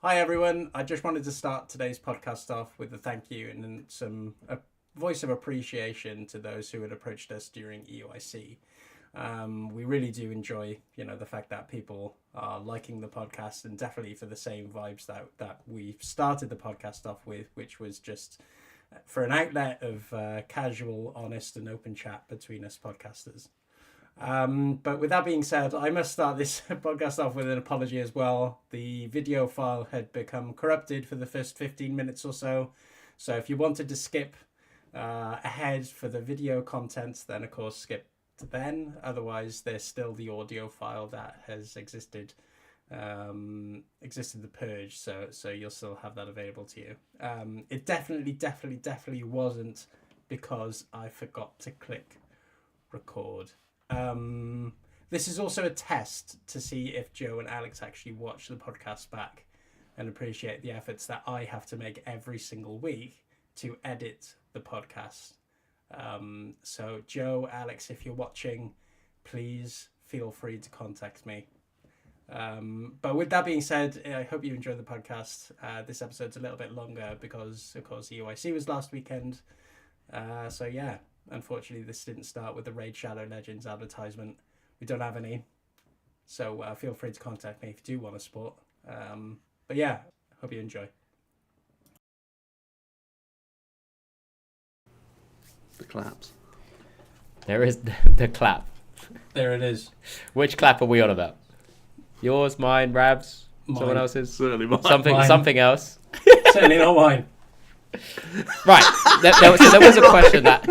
Hi everyone, I just wanted to start today's podcast off with a thank you and some voice of appreciation to those who had approached us during EUIC. We really do enjoy, the fact that people are liking the podcast, and definitely for the same vibes that we started the podcast off with, which was just for an outlet of casual, honest and open chat between us podcasters. But with that being said, I must start this podcast off with an apology as well. The video file had become corrupted for the first 15 minutes or so. So if you wanted to skip ahead for the video content, then of course skip to then. Otherwise, there's still the audio file that has existed the purge. So you'll still have that available to you. It definitely wasn't because I forgot to click record. This is also a test to see if Joe and Alex actually watch the podcast back and appreciate the efforts that I have to make every single week to edit the podcast. So Joe, Alex, if you're watching, please feel free to contact me. But with that being said, I hope you enjoyed the podcast. This episode's a little bit longer because, of course, EUIC was last weekend. So yeah. Unfortunately, this didn't start with the Raid Shadow Legends advertisement. We don't have any. So feel free to contact me if you do want to support. But yeah, hope you enjoy. The claps. There is the clap. There it is. Which clap are we on about? Yours, mine, Rab's, someone else's? Certainly mine. Something else. Certainly not mine. Right. There was a question that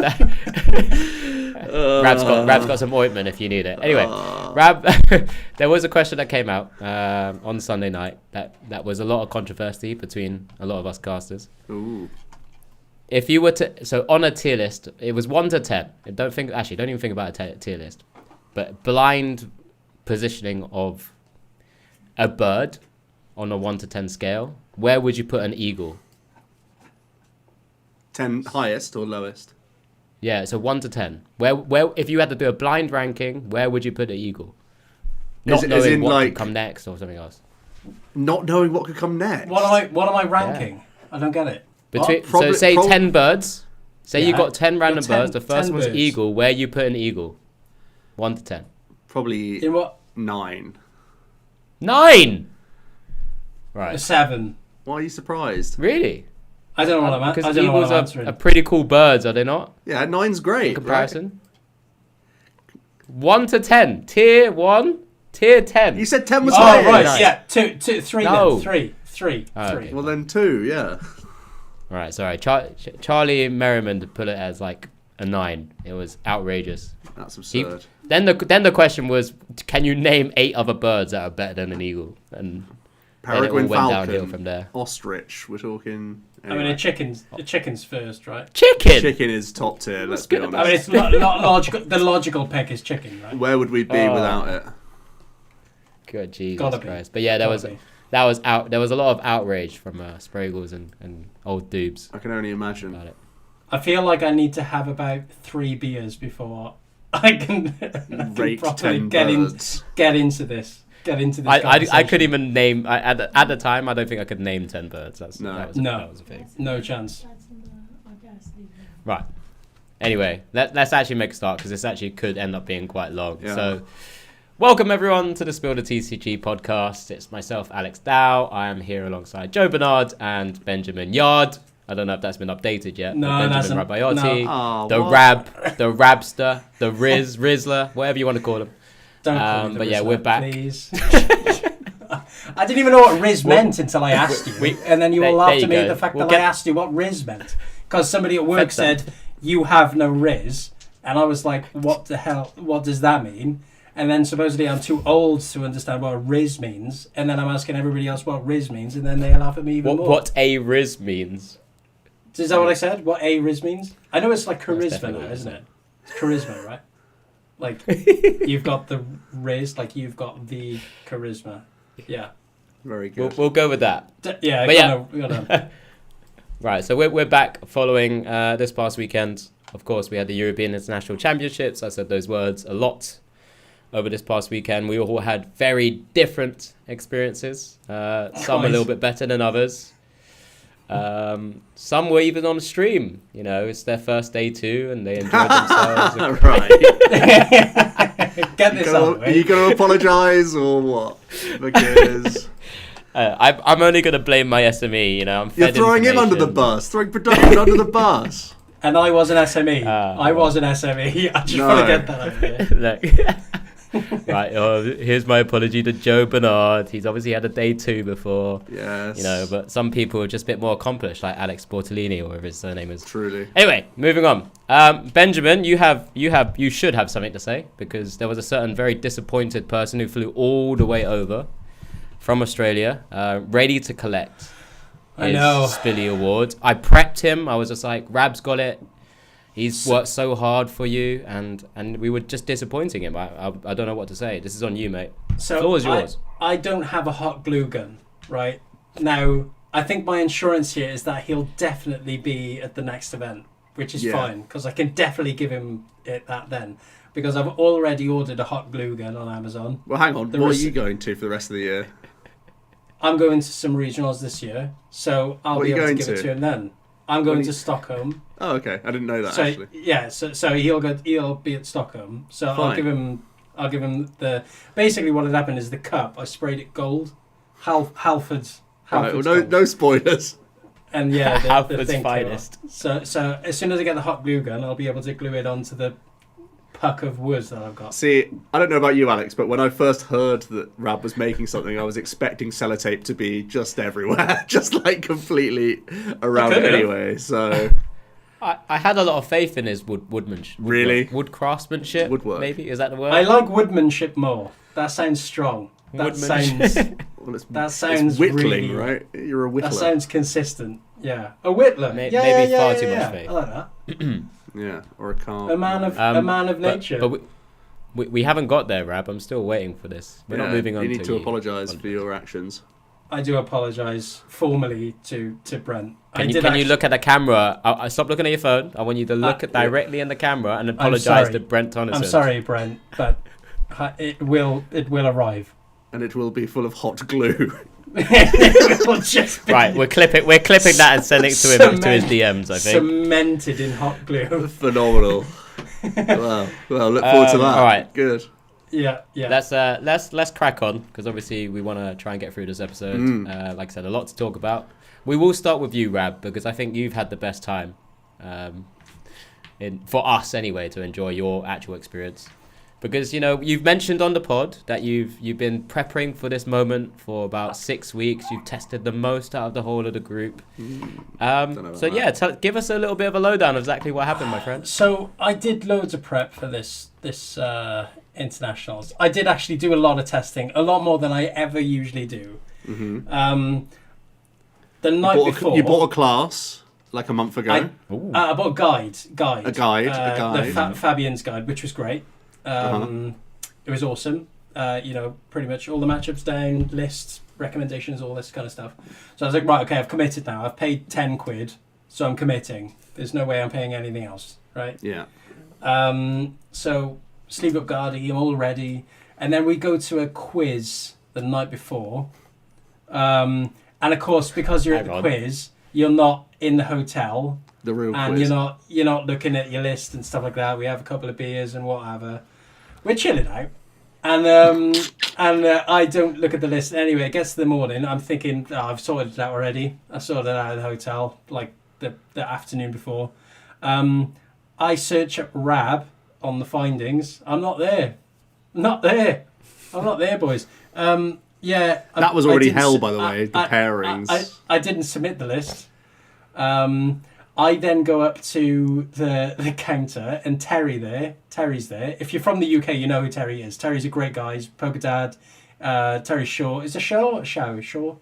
Rab's got some ointment if you need it. Anyway, Rab, there was a question that came out on Sunday night that was a lot of controversy between a lot of us casters. Ooh. If you were to, so on a tier list, it was 1 to 10. Don't even think about a tier list, but blind positioning of a bird on a 1 to 10 scale. Where would you put an eagle? 10 highest or lowest? Yeah, so 1 to 10. Where if you had to do a blind ranking, where would you put the eagle? Not knowing what could come next or something else. Not knowing what could come next. What am I ranking? Yeah. I don't get it. So say 10 birds. Say you got 10 random birds. The first one's eagle. Where you put an eagle? 1 to 10. Probably in what? 9. 9. Right. A 7. Why are you surprised? Really? I don't know what I'm answering. Because eagles are pretty cool birds, are they not? Yeah, 9's great. In comparison. Right? 1 to 10. Tier 1. Tier 10. You said 10 was high. Oh, right. Nice. Yeah. 2, 3 no. then. 3. 3. Okay. Well, then 2, yeah. All right, sorry. Charlie Merriman put it as like a 9. It was outrageous. That's absurd. Then the question was, can you name 8 other birds that are better than an eagle? And Peregrine then it all went falcon, downhill from there. Ostrich, we're talking. Anyway. I mean, the chicken's first, right? Chicken is top tier. Let's be honest. I mean, it's logical. The logical pick is chicken, right? Where would we be without it? Good Jesus Christ! But yeah, there was a lot of outrage from Spraggles and old Doobs. I can only imagine. About it. I feel like I need to have about 3 beers before I can properly get into this. I couldn't even name at the time. I don't think I could name 10 birds. That was a thing. No chance. Right. Anyway, let's actually make a start because this actually could end up being quite long. Yeah. So, welcome everyone to the SpilltheTeaCG podcast. It's myself, Alex Dow. I am here alongside Joe Bernard and Benjamin Yard. I don't know if that's been updated yet. No, Benjamin Rabayotti, no. the Rabster, the Rizzler, whatever you want to call him. Don't call me the but Rizzler, yeah, we're back. Please. I didn't even know what Riz meant until I asked you, and then you all laughed at me at the fact that I asked you what Riz meant because somebody at work said you have no Riz, and I was like, what the hell? What does that mean? And then supposedly I'm too old to understand what Riz means, and then I'm asking everybody else what Riz means, and then they laugh at me even more. What a Riz means? Is that what I said? What a Riz means? I know it's like charisma now, isn't it? It's charisma, right? Like, you've got the Riz, like you've got the charisma. Yeah. Very good. We'll go with that. We got Right, so we're back following this past weekend. Of course, we had the European International Championships. I said those words a lot over this past weekend. We all had very different experiences. Some a little bit better than others. Some were even on the stream. You know, it's their first day too, and they enjoyed themselves. Right. Get this out. Are you going to apologise or what? Because I'm only going to blame my SME. You know, you're throwing him under the bus, throwing production under the bus. And I was an SME. I was an SME. I just want to get that out there. Right, here's my apology to Joe Bernard. He's obviously had a day 2 before. Yes. You know, but some people are just a bit more accomplished, like Alex Bortolini, or whatever his surname is. Truly. Anyway, moving on. Benjamin, you should have something to say, because there was a certain very disappointed person who flew all the way over from Australia, ready to collect his Spilly award. I prepped him. I was just like, Rab's got it. He's worked so hard for you, and we were just disappointing him. I don't know what to say. This is on you, mate. So the floor is yours. I don't have a hot glue gun, right? Now, I think my insurance here is that he'll definitely be at the next event, which is fine, because I can definitely give him that then. Because I've already ordered a hot glue gun on Amazon. Well, hang on. What are you going to for the rest of the year? I'm going to some regionals this year, so I'll be able to give it to him then. I'm going to Stockholm. Oh, okay. I didn't know that, actually. Yeah, so he'll be at Stockholm. So Fine. I'll give him the... Basically what had happened is the cup, I sprayed it gold. Halford's right, well, gold. no spoilers. And yeah, the Halford's thing finest. So as soon as I get the hot glue gun, I'll be able to glue it onto the puck of wood that I've got. See, I don't know about you, Alex, but when I first heard that Rab was making something, I was expecting sellotape to be just everywhere, just like completely around it anyway. So I had a lot of faith in his woodmanship. Really? Wood craftsmanship? Woodwork. Maybe? Is that the word? I like woodmanship more. That sounds strong. That sounds... That sounds it's whittling, really... right? You're a whittler. That sounds consistent. Yeah. A whittler. Maybe far too much faith. I like that. Yeah, or a car. A man of nature. But we haven't got there, Rab. I'm still waiting for this. We're not moving on. You need to apologise for your actions. I do apologise formally to Brent. Can you look at the camera? I stop looking at your phone. I want you to look directly in the camera and apologise to Brent Tonneson. I'm sorry, Brent, but it will arrive. And it will be full of hot glue. It will just be right, we're clipping that and sending it to him to his DMs. I think cemented in hot glue. Phenomenal. Well, look forward to that. All right, good. Yeah. Let's crack on, because obviously we want to try and get through this episode. Like I said, a lot to talk about. We will start with you, Rab, because I think you've had the best time, for us anyway, to enjoy your actual experience. Because, you know, you've mentioned on the pod that you've been prepping for this moment for about 6 weeks. You've tested the most out of the whole of the group. Give us a little bit of a lowdown of exactly what happened, my friend. So I did loads of prep for this internationals. I did actually do a lot of testing, a lot more than I ever usually do. Mm-hmm. The night before, you bought a class like a month ago. I bought a guide. A guide. The Fabian's guide, which was great. It was awesome. Pretty much all the matchups down, lists, recommendations, all this kind of stuff. So I was like, right, okay, I've committed now. I've paid 10 quid, so I'm committing. There's no way I'm paying anything else, right? Yeah. So sleeve up guardie, I'm all ready. And then we go to a quiz the night before. And of course, because you're at the quiz, you're not in the hotel. The real and quiz. you're not looking at your list and stuff like that. We have a couple of beers and whatever. We're chilling out, and I don't look at the list anyway. It gets to the morning. I'm thinking, I've sorted it out already. I sorted it out of the hotel like the afternoon before. I search up Rab on the findings. I'm not there. I'm not there, boys. That was already hell, by the way. The pairings. I didn't submit the list. I then go up to the counter, and Terry's there. If you're from the UK, you know who Terry is. Terry's a great guy. He's Poker Dad. Terry Shaw. Is it Shaw or Shaw?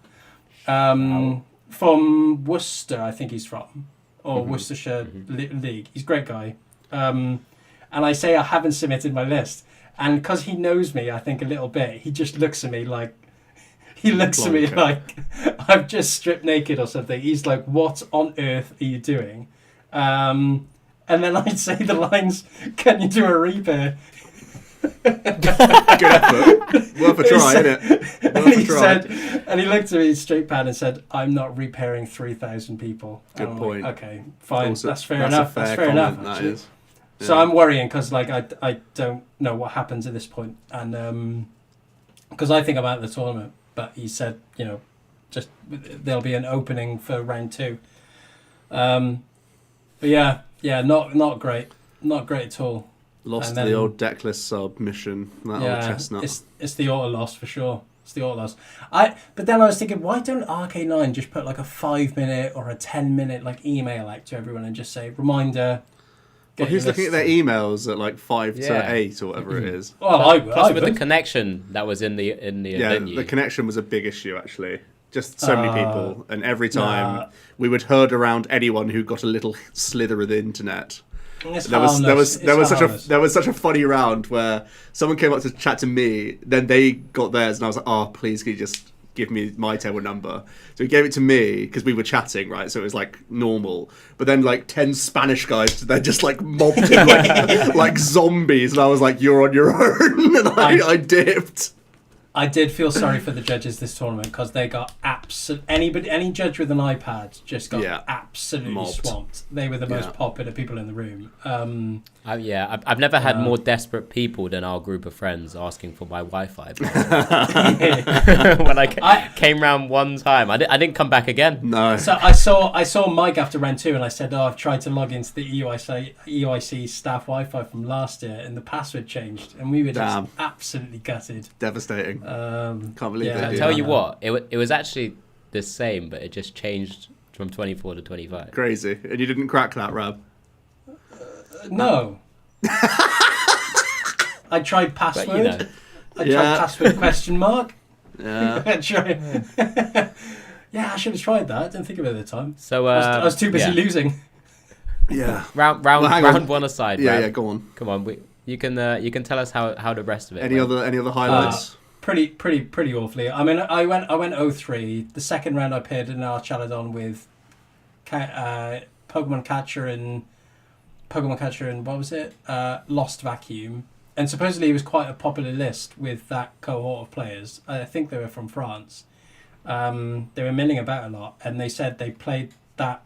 From Worcester, I think he's from. Or Worcestershire League. He's a great guy. And I say I haven't submitted my list. And because he knows me, I think, a little bit, he just looks at me like... He looks at me like I've just stripped naked or something. He's like, what on earth are you doing? And then I'd say the lines, can you do a repair? effort. Worth a try, isn't it? And he said, and he looked at me straight pan and said, "I'm not repairing 3,000 people." Good point. Like, okay, fine. Also, that's fair enough. That's fair enough. That is. Yeah. So I'm worrying because like I don't know what happens at this point, and because I think I'm out of the tournament. But he said, just there'll be an opening for round 2. But yeah, not great at all. Lost to the old decklist submission. That old chestnut. It's the auto loss for sure. It's the auto loss. But then I was thinking, why don't RK9 just put like a 5-minute or a 10-minute like email out to everyone and just say reminder. Well, who's looking at their emails at like 5 to 8 or whatever it is? Well, plus with the connection that was in the venue. The connection was a big issue actually. Just so many people, and every time we would herd around anyone who got a little slither of the internet. There was such a funny round where someone came up to chat to me, then they got theirs, and I was like, "Oh, please, can you just give me my table number?" So he gave it to me because we were chatting, right? So it was like normal. But then like 10 Spanish guys, they just like mobbed him like zombies, and I was like, "You're on your own," and I dipped. I did feel sorry for the judges this tournament because they got any judge with an iPad just got absolutely mobbed. Swamped. They were the most popular people in the room. I've never had more desperate people than our group of friends asking for my Wi-Fi. When I came round one time, I didn't come back again. No. So I saw Mike after round 2, and I said, I've tried to log into the EUIC staff Wi-Fi from last year, and the password changed, and we were just absolutely gutted. Devastating. Can't believe I tell you what, it was actually the same, but it just changed from 24 to 25. Crazy. And you didn't crack that, Rab? No. I tried password. I tried password question mark. Yeah. I should have tried that. I didn't think of it at the time. So I was too busy losing. Yeah. Round one aside. Yeah, go on. Come on, you can tell us how the rest of it. Any other highlights? Pretty awfully. I mean, I went 0-3. The second round I paired in our Chaladon with Pokemon Catcher and what was it? Lost Vacuum. And supposedly it was quite a popular list with that cohort of players. I think they were from France. They were milling about a lot, and they said they played that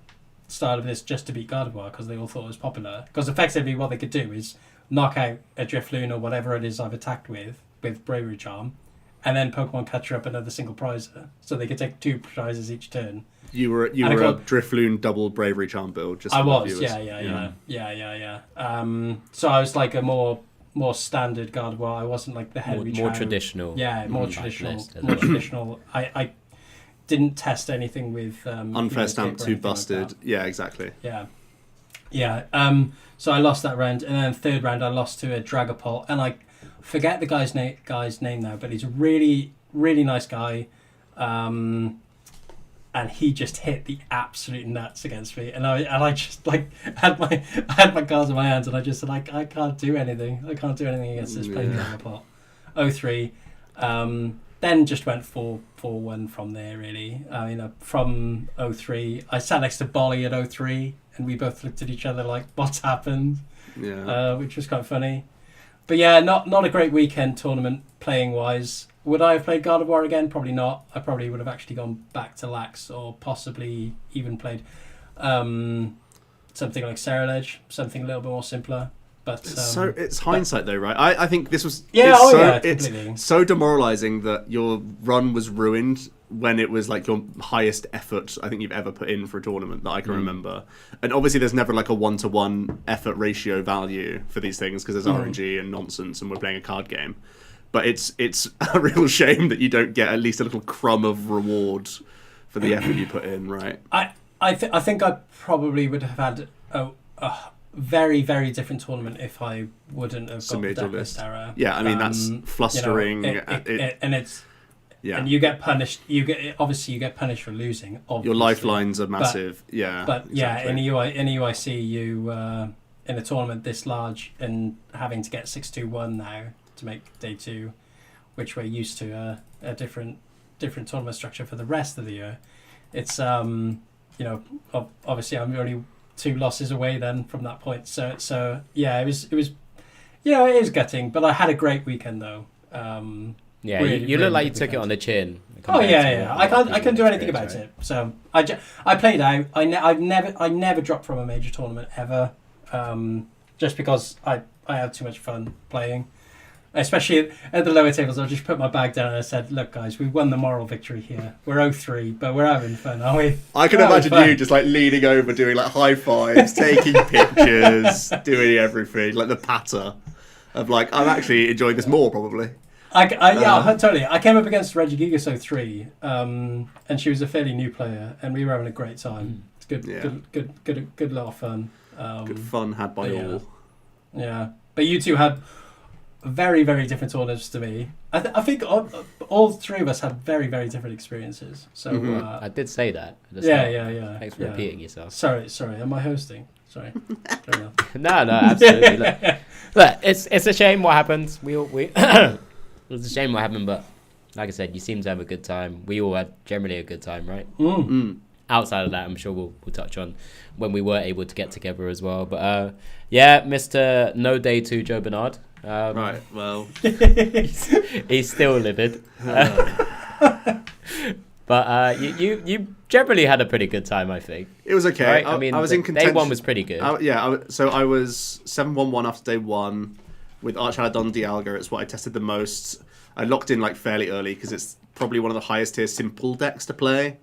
style of this just to beat Gardevoir because they all thought it was popular. Because effectively what they could do is knock out a Drifloon or whatever it is I've attacked with Bravery Charm, and then Pokemon Catcher up another single prizer, so they could take 2 prizes each turn. You were a Drifloon double Bravery Charm build. Just I was, yeah. So I was like a more standard Gardevoir. I wasn't like the heavy more traditional. Yeah, more traditional. I didn't test anything with Unfair Stamp 2 busted. Like yeah, exactly. Yeah. So I lost that round, and then third round I lost to a Dragapult, and I forget the guy's name now, but he's a really, really nice guy. And he just hit the absolute nuts against me, and I just like had my cards in my hands, and I just said I can't do anything. I can't do anything against this plain Dragapult. 0-3. Then just went 4-1 from there. Really, from 0-3, I sat next to Bolly at 0-3, and we both looked at each other like, "What's happened?" Yeah. Which was quite funny. But yeah, not a great weekend tournament playing wise. Would I have played Gardevoir again? Probably not. I probably would have actually gone back to Lax, or possibly even played something like Ceruledge, something a little bit more simpler. But it's hindsight though, right? I think this was completely. It's so demoralizing that your run was ruined when it was like your highest effort I think you've ever put in for a tournament that I can remember. And obviously there's never like a 1-to-1 effort ratio value for these things because there's RNG and nonsense, and we're playing a card game. But it's a real shame that you don't get at least a little crumb of reward for the effort you put in, right? I think I probably would have had a very, very different tournament if I wouldn't have got the decklist error. Yeah, I mean that's flustering. And it's and you get punished. You get punished for losing. Obviously. Your lifelines are massive. But exactly. In EUIC, you in a tournament this large and having to get 6-2-1 now to make day 2, which we're used to a different tournament structure for the rest of the year. It's obviously I'm only 2 losses away then from that point. So yeah, it was Yeah, it is gutting, but I had a great weekend though. Yeah, really, you look really like you good took it weekend. on the chin. Oh yeah. I can't do anything about right? it. So I played out. I never dropped from a major tournament ever, just because I had too much fun playing. Especially at the lower tables, I just put my bag down and I said, "Look, guys, we won the moral victory here. We're 0-3, but we're having fun, aren't we?" I can imagine you just like leaning over, doing like high fives, taking pictures, doing everything, like the patter of like, I'm actually enjoying this more probably. Totally. I came up against Reggie Gigas 0-3, and she was a fairly new player, and we were having a great time. It's good lot of fun. Good fun had by all. Yeah, but you two had very, very different tournaments to me. I think all three of us had very, very different experiences. So I did say that. Yeah. Thanks for repeating yourself. Sorry. Am I hosting? Sorry. No, absolutely. Look, it's a shame what happened. It's a shame what happened, but like I said, you seem to have a good time. We all had generally a good time, right? Outside of that, I'm sure we'll touch on when we were able to get together as well. But Mr. No Day 2 Joe Bernard. Right, well. he's still livid. But you generally had a pretty good time, I think. It was okay. Right? I mean, I was in contention. Day 1 was pretty good. So I was 7-1-1 after day 1 with Archhaladon Dialga. It's what I tested the most. I locked in like fairly early because it's probably one of the highest tier simple decks to play.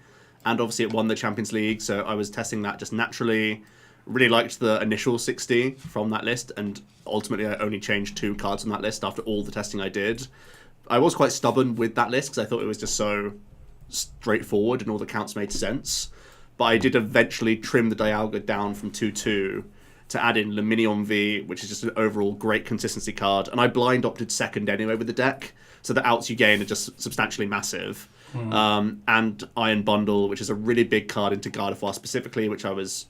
And obviously it won the Champions League, so I was testing that just naturally. Really liked the initial 60 from that list, and ultimately I only changed 2 cards on that list after all the testing I did. I was quite stubborn with that list because I thought it was just so straightforward and all the counts made sense. But I did eventually trim the Dialga down from 2-2 to add in Luminion V, which is just an overall great consistency card. And I blind opted second anyway with the deck, so the outs you gain are just substantially massive. And Iron Bundle, which is a really big card into Gardevoir specifically, which I was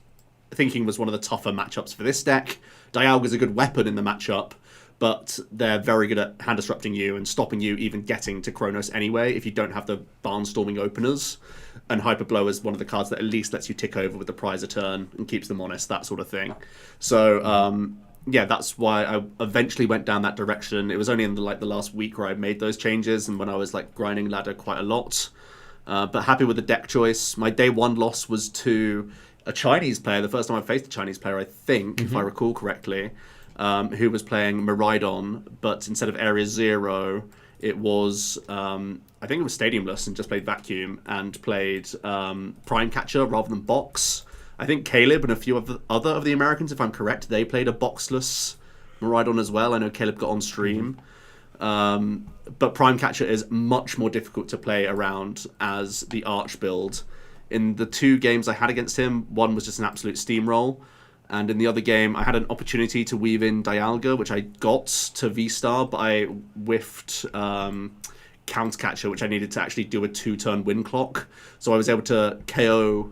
thinking was one of the tougher matchups for this deck. Dialga's a good weapon in the matchup, but they're very good at hand disrupting you and stopping you even getting to Chronos anyway if you don't have the barnstorming openers. And Hyper Blow is one of the cards that at least lets you tick over with the prize a turn and keeps them honest, that sort of thing. So that's why I eventually went down that direction. It was only in the last week where I made those changes and when I was like grinding ladder quite a lot. But happy with the deck choice. My day 1 loss was to a Chinese player, the first time I faced a Chinese player, I think, if I recall correctly, who was playing Miraidon, but instead of Area 0, it was, I think it was Stadiumless and just played Vacuum and played Prime Catcher rather than Box. I think Caleb and a few of the other of the Americans, if I'm correct, they played a boxless Miraidon as well. I know Caleb got on stream. But Prime Catcher is much more difficult to play around as the Arch build. In the 2 games I had against him, one was just an absolute steamroll. And in the other game, I had an opportunity to weave in Dialga, which I got to V-Star, but I whiffed Count Catcher, which I needed to actually do a 2-turn win clock. So I was able to KO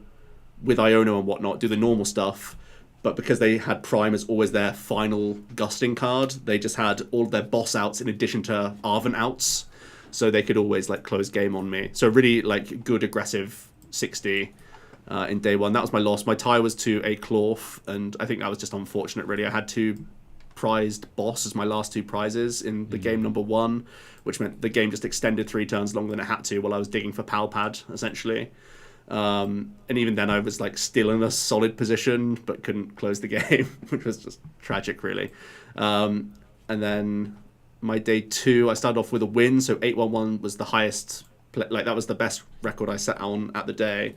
with Iono and whatnot, do the normal stuff. But because they had Prime as always their final gusting card, they just had all their boss outs in addition to Arven outs. So they could always like close game on me. So really like good aggressive 60 in day 1. That was my loss. My tie was to a Clorf, and I think that was just unfortunate really. I had 2 prized boss as my last 2 prizes in the game number 1, which meant the game just extended 3 turns longer than it had to while I was digging for Palpad essentially. And even then I was like still in a solid position but couldn't close the game, which was just tragic really. And then my day 2 I started off with a win, so 8-1-1 was the highest, like that was the best record I set on at the day.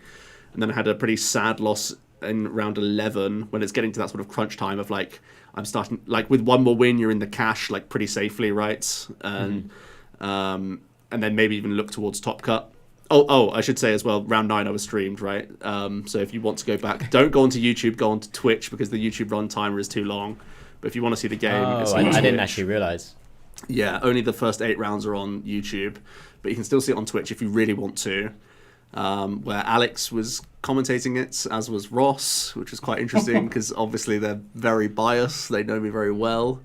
And then I had a pretty sad loss in round 11 when it's getting to that sort of crunch time of like I'm starting like with one more win you're in the cash like pretty safely, right? And then maybe even look towards Top Cut. Oh, I should say as well, round 9 I was streamed, right? So if you want to go back, don't go onto YouTube, go onto Twitch because the YouTube run timer is too long. But if you want to see the game, it's on Twitch. I didn't actually realise. Yeah, only the first 8 rounds are on YouTube, but you can still see it on Twitch if you really want to. Where Alex was commentating it, as was Ross, which was quite interesting because obviously they're very biased. They know me very well.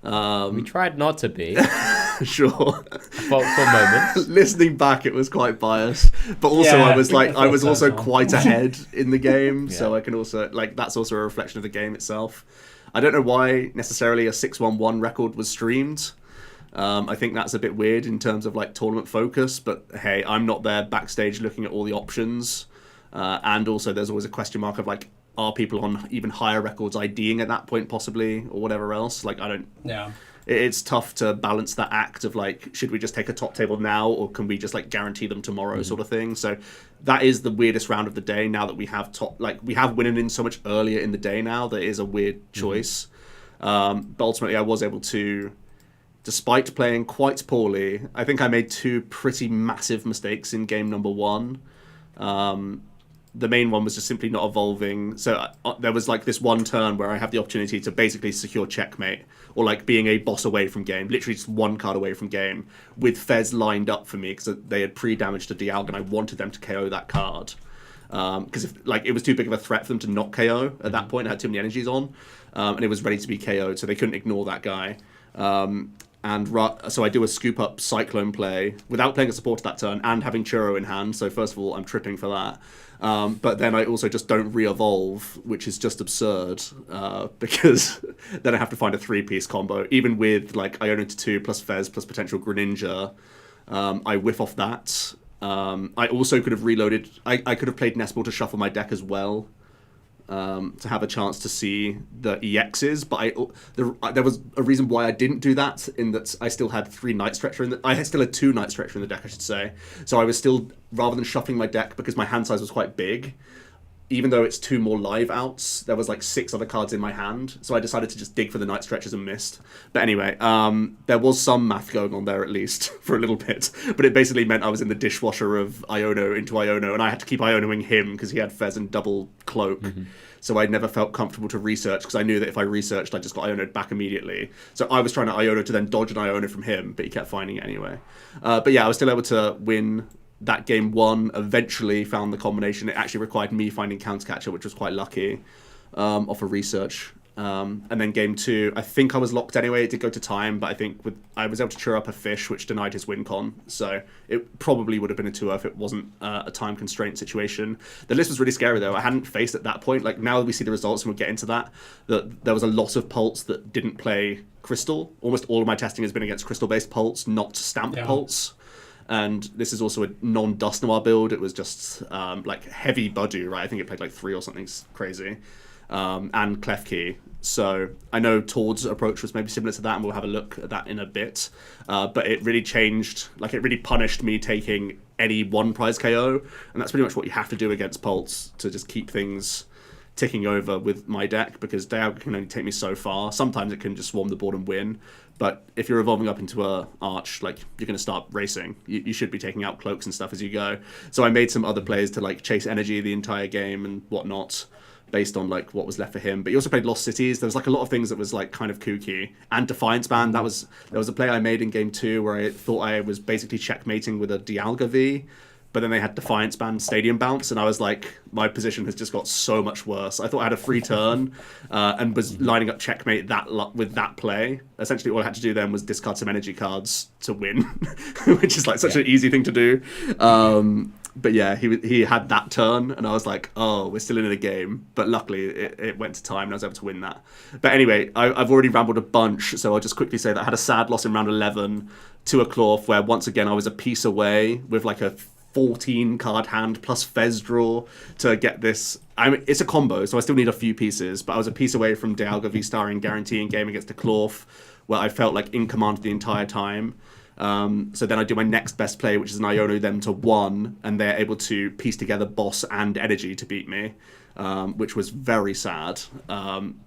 We tried not to be. Sure. For moments. Listening back, it was quite biased, but also I was also quite ahead in the game, so I can also like that's also a reflection of the game itself. I don't know why necessarily a 6-1-1 record was streamed. I think that's a bit weird in terms of like tournament focus, but hey, I'm not there backstage looking at all the options. And also there's always a question mark of like, are people on even higher records IDing at that point possibly, or whatever else? Like, I don't... Yeah. It's tough to balance that act of like, should we just take a top table now, or can we just like guarantee them tomorrow, sort of thing. So that is the weirdest round of the day now that we have we have winning in so much earlier in the day now. That is a weird choice. But ultimately I was able to, despite playing quite poorly, I think I made 2 pretty massive mistakes in game number 1. The main one was just simply not evolving. So there was like this one turn where I have the opportunity to basically secure checkmate, or like being a boss away from game, literally just 1 card away from game, with Fez lined up for me because they had pre-damaged a Dialga and I wanted them to KO that card. Because if like it was too big of a threat for them to not KO at that point, I had too many energies on, and it was ready to be KO'd, so they couldn't ignore that guy. So I do a scoop up Cyclone play without playing a support that turn and having Churro in hand. So first of all, I'm tripping for that. But then I also just don't re-evolve, which is just absurd, because then I have to find a 3-piece combo. Even with like Iono to 2 plus Fez plus potential Greninja, I whiff off that. I also could have reloaded. I could have played Nespel to shuffle my deck as well, to have a chance to see the EXs, but there was a reason why I didn't do that, in that I still had 3 Night Stretcher I still had 2 Night Stretcher in the deck, I should say. So I was still, rather than shuffling my deck, because my hand size was quite big, even though it's 2 more live outs, there was like 6 other cards in my hand, so I decided to just dig for the Night Stretchers and missed. But anyway, there was some math going on there at least, for a little bit, but it basically meant I was in the dishwasher of Iono into Iono, and I had to keep Ionoing him because he had Fez and double Cloak. So I never felt comfortable to research, because I knew that if I researched, I just got Iono'd back immediately. So I was trying to Iono to then dodge an Iono from him, but he kept finding it anyway. But yeah, I was still able to win that game 1, eventually found the combination. It actually required me finding Countercatcher, which was quite lucky, off of research. And then game 2, I think I was locked anyway. It did go to time, but I think I was able to cheer up a fish, which denied his win con. So it probably would have been a 2-0 if it wasn't a time constraint situation. The list was really scary though. I hadn't faced at that point. Like now we see the results and we'll get into that there was a lot of Pulse that didn't play Crystal. Almost all of my testing has been against Crystal-based Pulse, not Stamp Pulse. And this is also a non-Dust Noir build. It was just like heavy Budu, right? I think it played like 3 or something crazy. And Klefki. So I know Tord's approach was maybe similar to that, and we'll have a look at that in a bit. But it really changed, like it really punished me taking any 1 prize KO. And that's pretty much what you have to do against Pulse to just keep things ticking over with my deck, because Dialga can only take me so far. Sometimes it can just swarm the board and win. But if you're evolving up into a Arch, like you're going to start racing. You should be taking out cloaks and stuff as you go. So I made some other plays to like chase energy the entire game and whatnot, based on like what was left for him. But he also played Lost Cities. There was like a lot of things that was like kind of kooky. And Defiance Band, there was a play I made in game 2 where I thought I was basically checkmating with a Dialga V. But then they had Defiance Band Stadium Bounce, and I was like, my position has just got so much worse. I thought I had a free turn, and was lining up checkmate with that play. Essentially, all I had to do then was discard some energy cards to win, which is like such an easy thing to do. But yeah, he had that turn, and I was like, oh, we're still in the game. But luckily, it went to time, and I was able to win that. But anyway, I've already rambled a bunch, so I'll just quickly say that I had a sad loss in round 11 to a Clorf, where once again I was a piece away with like a 14 card hand plus Fez draw to get this. It's a combo, so I still need a few pieces, but I was a piece away from Dialga V-Starring guaranteeing game against a Clorf, where I felt like in command the entire time. So then I do my next best play, which is an Iono them to 1, and they're able to piece together boss and energy to beat me, which was very sad,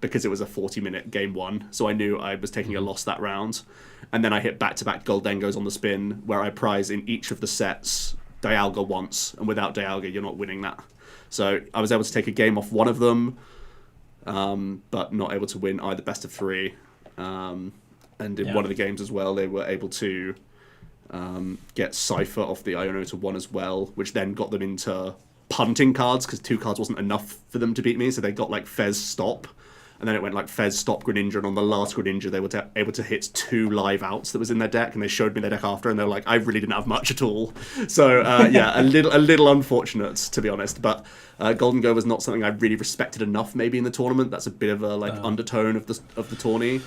because it was a 40-minute game 1, so I knew I was taking a loss that round. And then I hit back-to-back Goldengos on the spin, where I prize in each of the sets Dialga once, and without Dialga you're not winning that. So I was able to take a game off one of them, but not able to win either best of 3. And in one of the games as well, they were able to get Cypher off the Iono to 1 as well, which then got them into punting cards, because 2 cards wasn't enough for them to beat me, so they got like Fez Stop, And then it went like Fez, stop Greninja, and on the last Greninja they were able to hit 2 live outs that was in their deck, and they showed me their deck after, and they were like, I really didn't have much at all. So yeah, a little unfortunate, to be honest. But Golden Go was not something I really respected enough maybe in the tournament. That's a bit of a undertone of the tourney.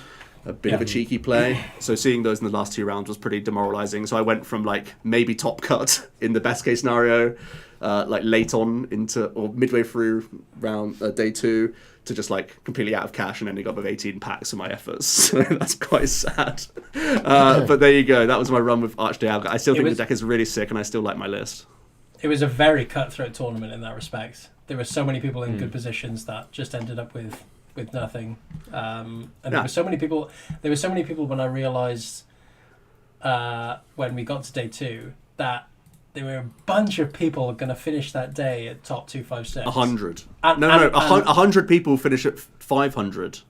A bit of a cheeky play. So seeing those in the last 2 rounds was pretty demoralizing. So I went from like maybe top cut in the best case scenario, like late on into or midway through round day 2 to just like completely out of cash and ending up with 18 packs for my efforts. So that's quite sad. But there you go. That was my run with Archdialga. I still think the deck is really sick, and I still like my list. It was a very cutthroat tournament in that respect. There were so many people in good positions that just ended up with nothing, and there were so many people. There were so many people when I realised when we got to day 2 that there were a bunch of people going to finish that day at top 256. 100. 100 people finish at 500,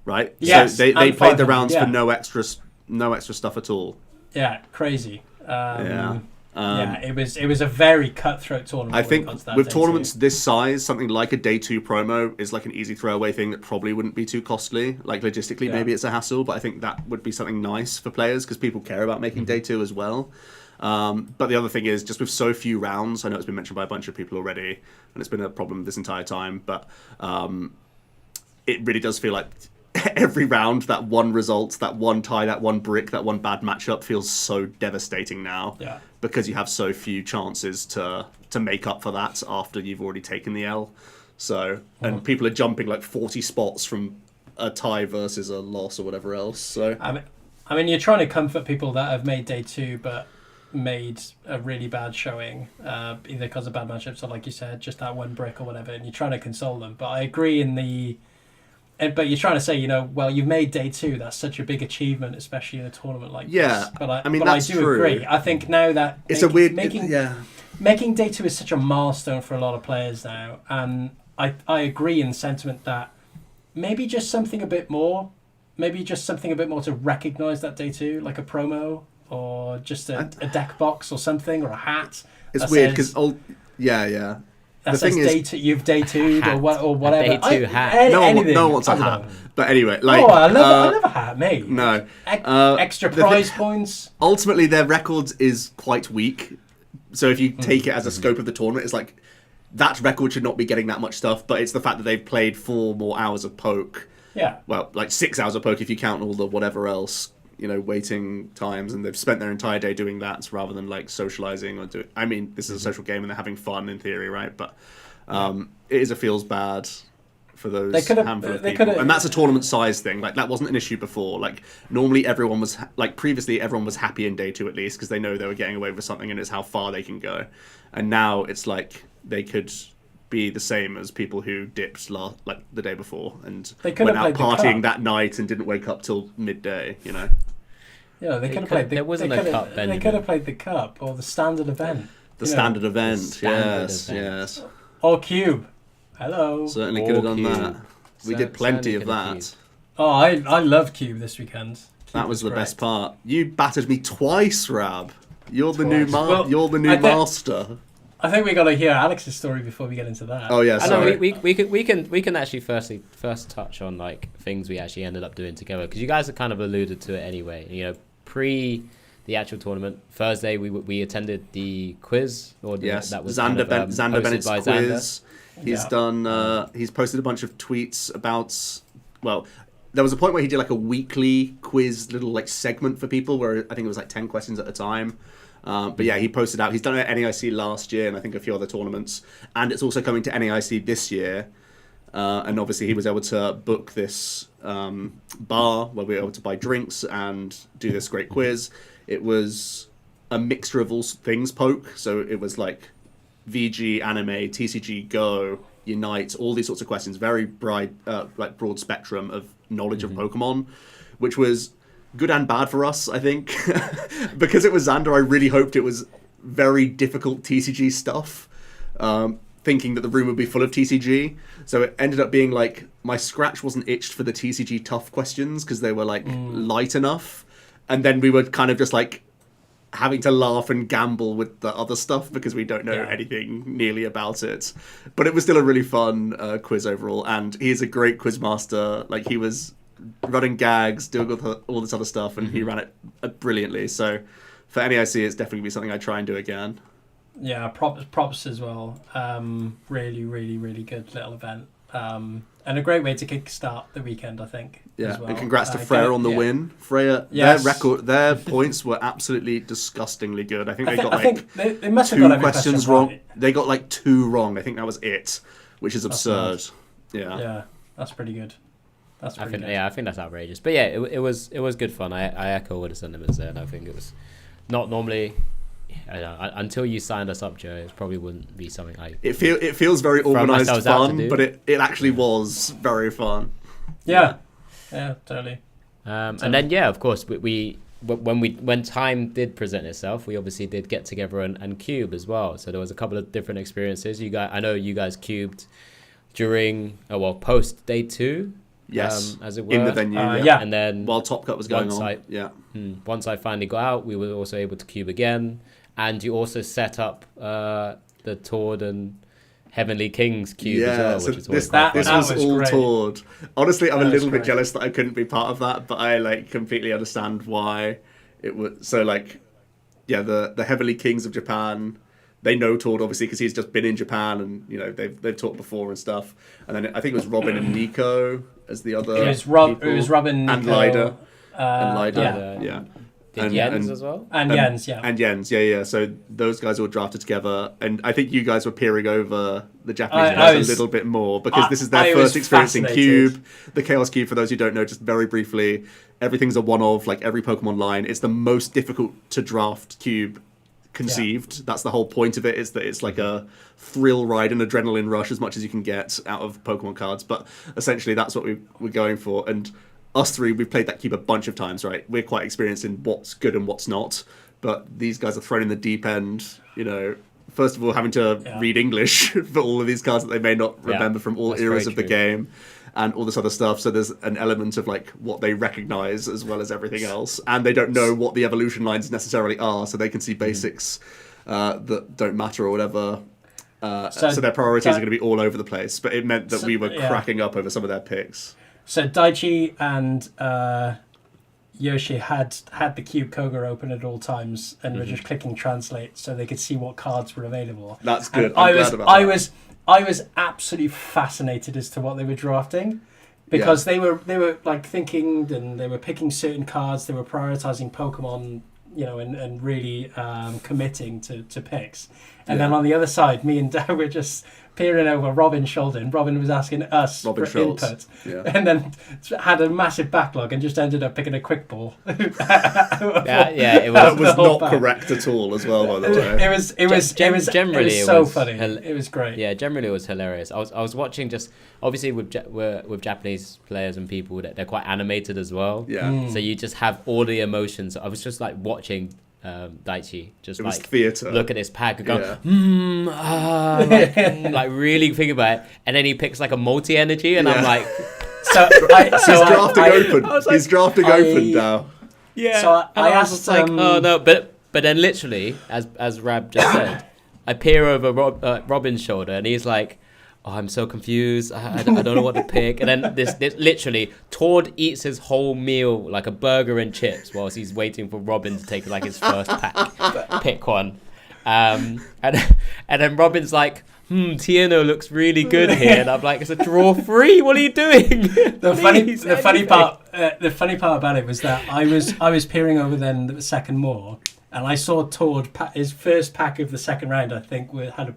right? Yes, so they played the rounds for no extra stuff at all. Yeah, crazy. It was a very cutthroat tournament. I think with tournaments this size, something like a day 2 promo is like an easy throwaway thing that probably wouldn't be too costly. Like logistically, maybe it's a hassle, but I think that would be something nice for players because people care about making day 2 as well. But the other thing is, just with so few rounds, I know it's been mentioned by a bunch of people already, and it's been a problem this entire time, but it really does feel like every round, that one result, that one tie, that one brick, that one bad matchup feels so devastating now. Yeah. Because you have so few chances to make up for that after you've already taken the L. So, and people are jumping like 40 spots from a tie versus a loss or whatever else. So I mean, you're trying to comfort people that have made day 2 but made a really bad showing, either because of bad matchups or, like you said, just that one brick or whatever, and you're trying to console them. But I agree but you're trying to say, well, you've made day 2. That's such a big achievement, especially in a tournament like this. But I do agree. I think now that making day 2 is such a milestone for a lot of players now, and I agree in the sentiment that maybe just something a bit more to recognise that day 2, like a promo or just a deck box or something or a hat. It's weird because that says you've day 2'd or whatever. Day 2 hat. No one wants a hat. But anyway, like I love a hat, mate. No, extra prize points. Ultimately, their record is quite weak. So if you take it as a scope of the tournament, it's like that record should not be getting that much stuff. But it's the fact that they've played 4 more hours of poke. Yeah. Well, like 6 hours of poke if you count all the whatever else, waiting times, and they've spent their entire day doing that rather than like socializing or doing. I mean, this is a social game and they're having fun in theory, right? But it is a feels bad for those handful of people, and that's a tournament size thing. Like that wasn't an issue before. Like normally everyone was previously everyone was happy in day 2 at least because they know they were getting away with something and it's how far they can go. And now it's like they could be the same as people who dipped the day before and went out partying that night and didn't wake up till midday. Yeah, they could have played. There wasn't a cup. They could have played the cup or the standard event. The standard event, yes. Or Cube. Hello. Certainly could have done that. We did plenty of that. Oh, I love Cube this weekend. That was the best part. You battered me twice, Rab. You're the new master. I think we got to hear Alex's story before we get into that. Oh yeah, sorry. I know we can actually first touch on like things we actually ended up doing together because you guys have kind of alluded to it anyway. Pre the actual tournament Thursday, we attended the quiz. That was Xander Bennett's quiz. He's done. He's posted a bunch of tweets about. Well, there was a point where he did like a weekly quiz little like segment for people where I think it was like 10 questions at a time. But yeah, he posted out. He's done it at NEIC last year and I think a few other tournaments. And it's also coming to NEIC this year. And obviously he was able to book this bar where we were able to buy drinks and do this great quiz. It was a mixture of all things poke. So it was like VG, anime, TCG, Go, Unite, all these sorts of questions. Very broad spectrum of knowledge of Pokemon, which was good and bad for us, I think. Because it was Xander, I really hoped it was very difficult TCG stuff, thinking that the room would be full of TCG. So it ended up being like, my scratch wasn't itched for the TCG tough questions because they were like light enough. And then we were kind of just like having to laugh and gamble with the other stuff because we don't know anything nearly about it. But it was still a really fun quiz overall, and he's a great quiz master. Like, he was running gags, doing all this other stuff, and he ran it brilliantly. So for NEIC, it's definitely be something I try and do again. Yeah, props as well. Really, really, really good little event. And a great way to kickstart the weekend, I think. Yeah, as well. And congrats to Freya on the win. Freya, their points were absolutely disgustingly good. I think they must have got 2 questions wrong. Right. They got like 2 wrong. I think that was it, which is absurd. Yeah, that's pretty good. I think that's outrageous. But yeah, it was good fun. I echo all the sentiments there, and I think it was not normally. I don't know, until you signed us up, Joe, it probably wouldn't be something It feels very organised fun, but it actually was very fun. Yeah, totally. And then of course when time did present itself, we obviously did get together and cube as well. So there was a couple of different experiences. I know you guys cubed during post day 2. Yes, as it were, in the venue. And then while Top Cut was going on. Once I finally got out, we were also able to cube again. And you also set up the Tord and Heavenly Kings cube as well, which is this was all great. Tord. Honestly, I'm a little bit jealous that I couldn't be part of that, but I completely understand why it was. So the Heavenly Kings of Japan, they know Tord obviously because he's just been in Japan and they've talked before and stuff. And then I think it was Robin and Nico as the other. It was Robin, Nico, and Lyda. Yeah. And Jens as well? And Jens, yeah. And Jens, yeah. So those guys all drafted together. And I think you guys were peering over the Japanese guys a little bit more because this is their first experience in Cube. The Chaos Cube, for those who don't know, just very briefly, everything's a one-of, like every Pokemon line. It's the most difficult to draft Cube conceived. Yeah. That's the whole point of it, is that it's like a thrill ride, an adrenaline rush as much as you can get out of Pokemon cards. But essentially, that's what we're going for. And us 3, we've played that cube a bunch of times, right? We're quite experienced in what's good and what's not. But these guys are thrown in the deep end, first of all, having to read English for all of these cards that they may not remember from all eras of the game and all this other stuff. So there's an element of what they recognize as well as everything else. And they don't know what the evolution lines necessarily are, so they can see basics that don't matter or whatever. So their priorities are going to be all over the place. But it meant that we were cracking up over some of their picks. So Daichi and Yoshi had the Cube Koga open at all times and were just clicking translate so they could see what cards were available. That's good. I was absolutely fascinated as to what they were drafting because they were thinking and they were picking certain cards. They were prioritizing Pokemon, and really committing to picks. And then on the other side, me and Dad were just peering over Robin's shoulder, and Robin was asking us for input, and then had a massive backlog and just ended up picking a quick ball. It was not correct at all as well, by the way. It was so funny. It was great. Yeah, generally it was hilarious. I was watching, just obviously with Japanese players and people, they're quite animated as well. Yeah. So you just have all the emotions. I was just watching Daichi just theatre. Look at this pack and go really think about it, and then he picks a multi-energy and I'm like he's drafting open now. Yeah. So I asked oh no, but then literally as Rab just said, I peer over Robin's shoulder and he's like, oh, I'm so confused. I don't know what to pick. And then this literally, Tord eats his whole meal like a burger and chips whilst he's waiting for Robin to take his first pick one. And then Robin's like, Tierno looks really good here. And I'm like, it's a draw 3. What are you doing? The funny part about it was that I was peering over then the second more, and I saw Tord his first pack of the second round. I think had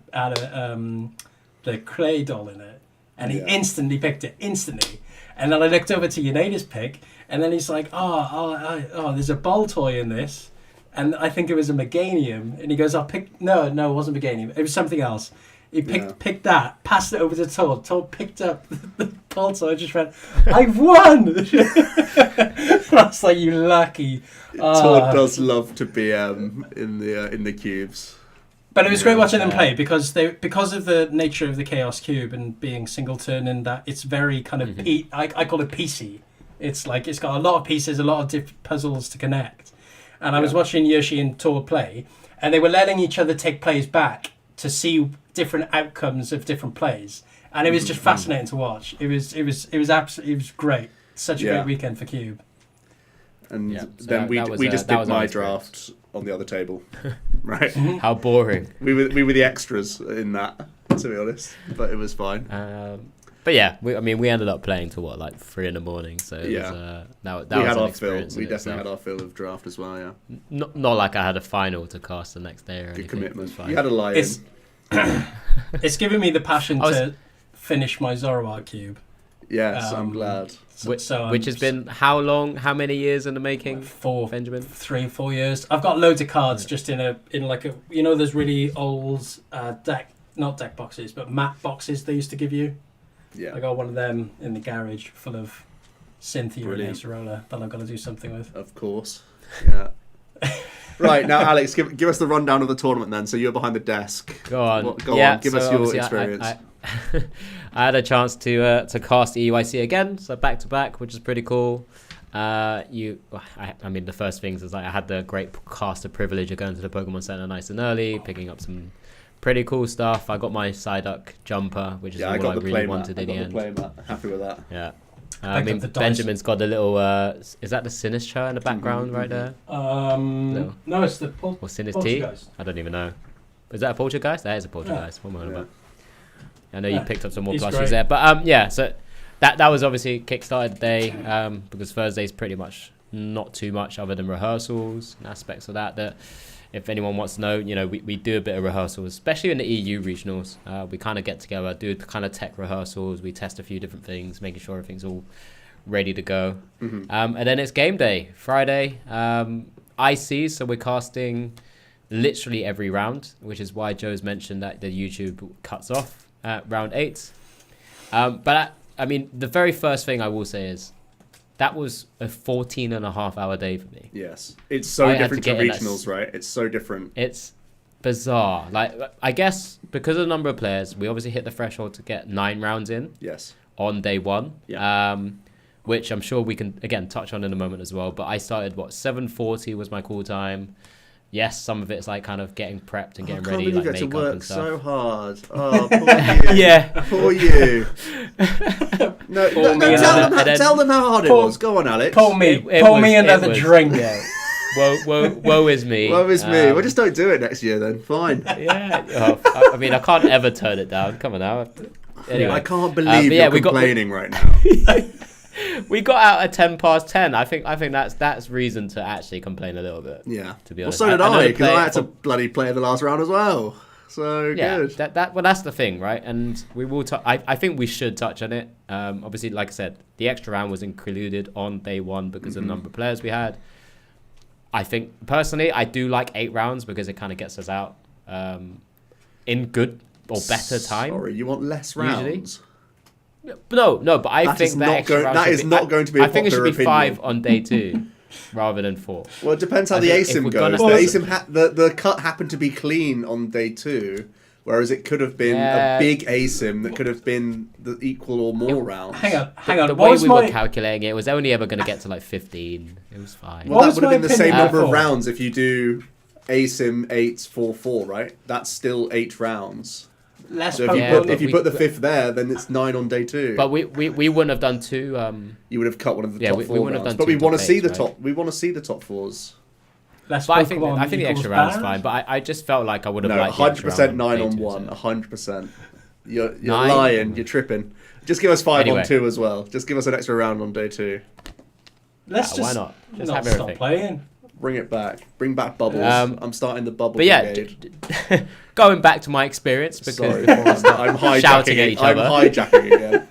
the clay doll in it, and he instantly picked it and then I looked over to Yoneda's pick, and then he's like, oh there's a ball toy in this, and I think it was a Meganium, and he goes, no, it wasn't Meganium, it was something else. He picked that, passed it over to Tord. Tord picked up the ball toy and just went, I've won. I was like, you lucky. Tord does love to be in the cubes. But it was great watching them play because of the nature of the Chaos Cube and being single turn, and that it's very kind of I call it PC. It's got a lot of pieces, a lot of different puzzles to connect, and I was watching Yoshi and Tor play, and they were letting each other take plays back to see different outcomes of different plays, and it was just fascinating to watch. It was great. Such a great weekend for Cube. And then we just did my draft on the other table, right? How boring. We were the extras in that, to be honest, but it was fine. But yeah, we ended up playing till like 3 a.m. So it was, that we was had an our experience. We definitely had our fill of draft as well. Yeah. Not like I had a final to cast the next day or anything. Good commitment. You had a lie. It's given me the passion to finish my Zoroark cube. Yes, I'm glad. Which has been how long? How many years in the making? 4, Benjamin. 3, 4 years. I've got loads of cards just in like a those really old not deck boxes, but mat boxes they used to give you. Yeah. I got one of them in the garage full of Cynthia and Acerola that I've got to do something with. Of course. Yeah. Right, now Alex, give us the rundown of the tournament then. So you're behind the desk. Go on. Go on, give us your experience. I had a chance to cast EUIC again, so back to back, which is pretty cool. The first things is like I had the great caster privilege of going to the Pokemon Center nice and early, picking up some pretty cool stuff. I got my Psyduck jumper, which is all I really wanted in the end. Happy with that. Yeah. Benjamin's got the little. Is that the Sinister in the background right there? No, it's the Poltergeist. I don't even know. Is that a Poltergeist? That is a Poltergeist. What am I on about? I know you picked up some more plushies there, but so that was obviously kickstarted the day because Thursday's pretty much not too much other than rehearsals and aspects of that. If anyone wants to know, we do a bit of rehearsals, especially in the EU regionals. We kind of get together, do kind of tech rehearsals. We test a few different things, making sure everything's all ready to go. And then it's game day, Friday. IC, so we're casting literally every round, which is why Joe's mentioned that the YouTube cuts off at round 8. But the very first thing I will say is that was a 14.5-hour day for me. Yes. It's so different to regionals, right? It's so different. It's bizarre. Like, I guess because of the number of players, we obviously hit the threshold to get 9 rounds in. Yes. On day 1. Yeah. Which I'm sure we can, again, touch on in a moment as well. But I started, 7:40 was my call time. Yes, some of it's like kind of getting prepped and getting ready, like makeup and stuff. So hard. Oh, poor you. Yeah. Poor you. Tell them how hard it was. Go on, Alex. Pour me another drink. Yeah. Woe is me. Woe is me. Well, just don't do it next year then. Fine. Yeah. I can't ever turn it down. Come on now. Anyway, I can't believe you're complaining right now. We got out at 10:10. I think that's reason to actually complain a little bit. Yeah. To be honest. Well, so did I, because I had to bloody play the last round as well. So good. That's the thing, right? And we will. I think we should touch on it. Obviously, like I said, the extra round was included on day 1 because of the number of players we had. I think personally, I do like 8 rounds because it kind of gets us out in good or better time. Sorry, you want less rounds? Usually. No, but I think that is not going to be a popular opinion. I think it should be 5 on day 2 rather than 4. Well, it depends how the ASIM goes. The cut happened to be clean on day 2, whereas it could have been a big ASIM that could have been the equal or more rounds. Hang on. The way we were calculating it was only ever going to get to like 15. It was fine. Well, that would have been the same number of rounds if you do ASIM 8-4-4, right? That's still 8 rounds. So if you put the 5th there, then it's 9 on day 2. But we wouldn't have done 2. You would have cut one of the top 4 rounds. But we want to see the top. We want to see the top 4s. But I think the extra round is fine. But I just felt like I would have liked 100% 9 on 1. 100%. You're lying. You're tripping. Just give us 5 on 2 as well. Just give us an extra round on day 2. Why not? Just have everything. Stop playing. Bring it back. Bring back bubbles. I'm starting the bubble brigade. Going back to my experience because I'm shouting at each other. I'm hijacking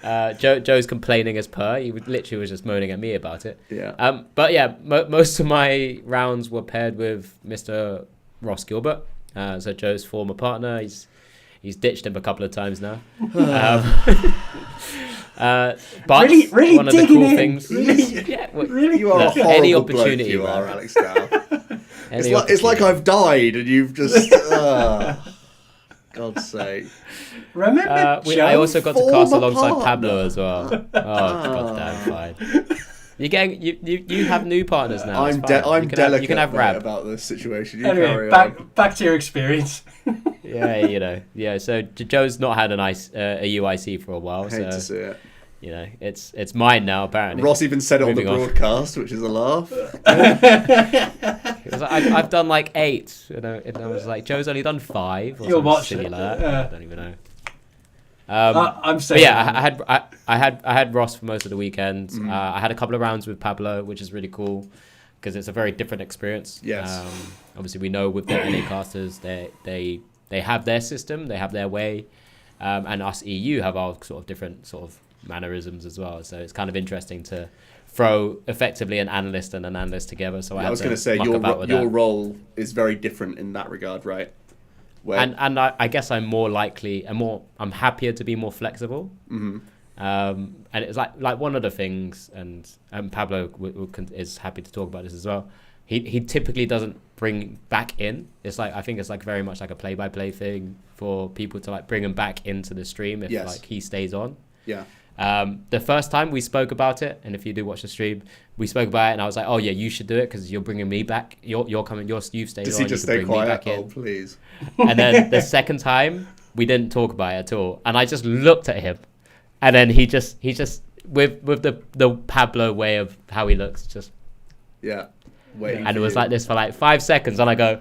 again. Joe's complaining as per. He literally was just moaning at me about it. Yeah. But yeah, most of my rounds were paired with Mr. Ross Gilbert. So Joe's former partner. He's ditched him a couple of times now. But really one of the cool things, really, you are a horrible any opportunity, bloke, you man. are, Alex Dow. It's like I've died and you've just. God's sake. Remember, I also got to cast alongside Pablo as well. Oh, goddamn fine. You have new partners now. I'm delicate you can have Rab about this situation. You Anyway, carry on. back to your experience. Yeah. So Joe's not had a EUIC for a while. I hate to see it. It's mine now apparently. Ross even said it on the broadcast, which is a laugh. I've done like 8, and I was like, Joe's only done 5. Or You'll watch silly it. Like that. I don't even know. I'm saying. I had Ross for most of the weekend. I had a couple of rounds with Pablo, which is really cool because it's a very different experience. Yes. Obviously, we know with the NA casters, they have their system, they have their way, and us EU have our sort of different sort of mannerisms as well. So it's kind of interesting to throw effectively an analyst and an analyst together. So I was going to say your role is very different in that regard, right? And I guess I'm more likely, I'm happier to be more flexible. Mm-hmm. And it's like one of the things, and Pablo is happy to talk about this as well. He typically doesn't bring back in. I think it's like very much like a play-by-play thing for people to like bring him back into the stream if like he stays on. Yeah. The first time we spoke about it, and if you do watch the stream, we spoke about it, and I was like, "Oh yeah, you should do it because you're bringing me back. You're coming. You've stayed on. Does he just stay quiet? Oh, please." And then the second time, we didn't talk about it at all, and I just looked at him, and then he just with the Pablo way of how he looks, just waiting. And it was like this for like 5 seconds, and I go,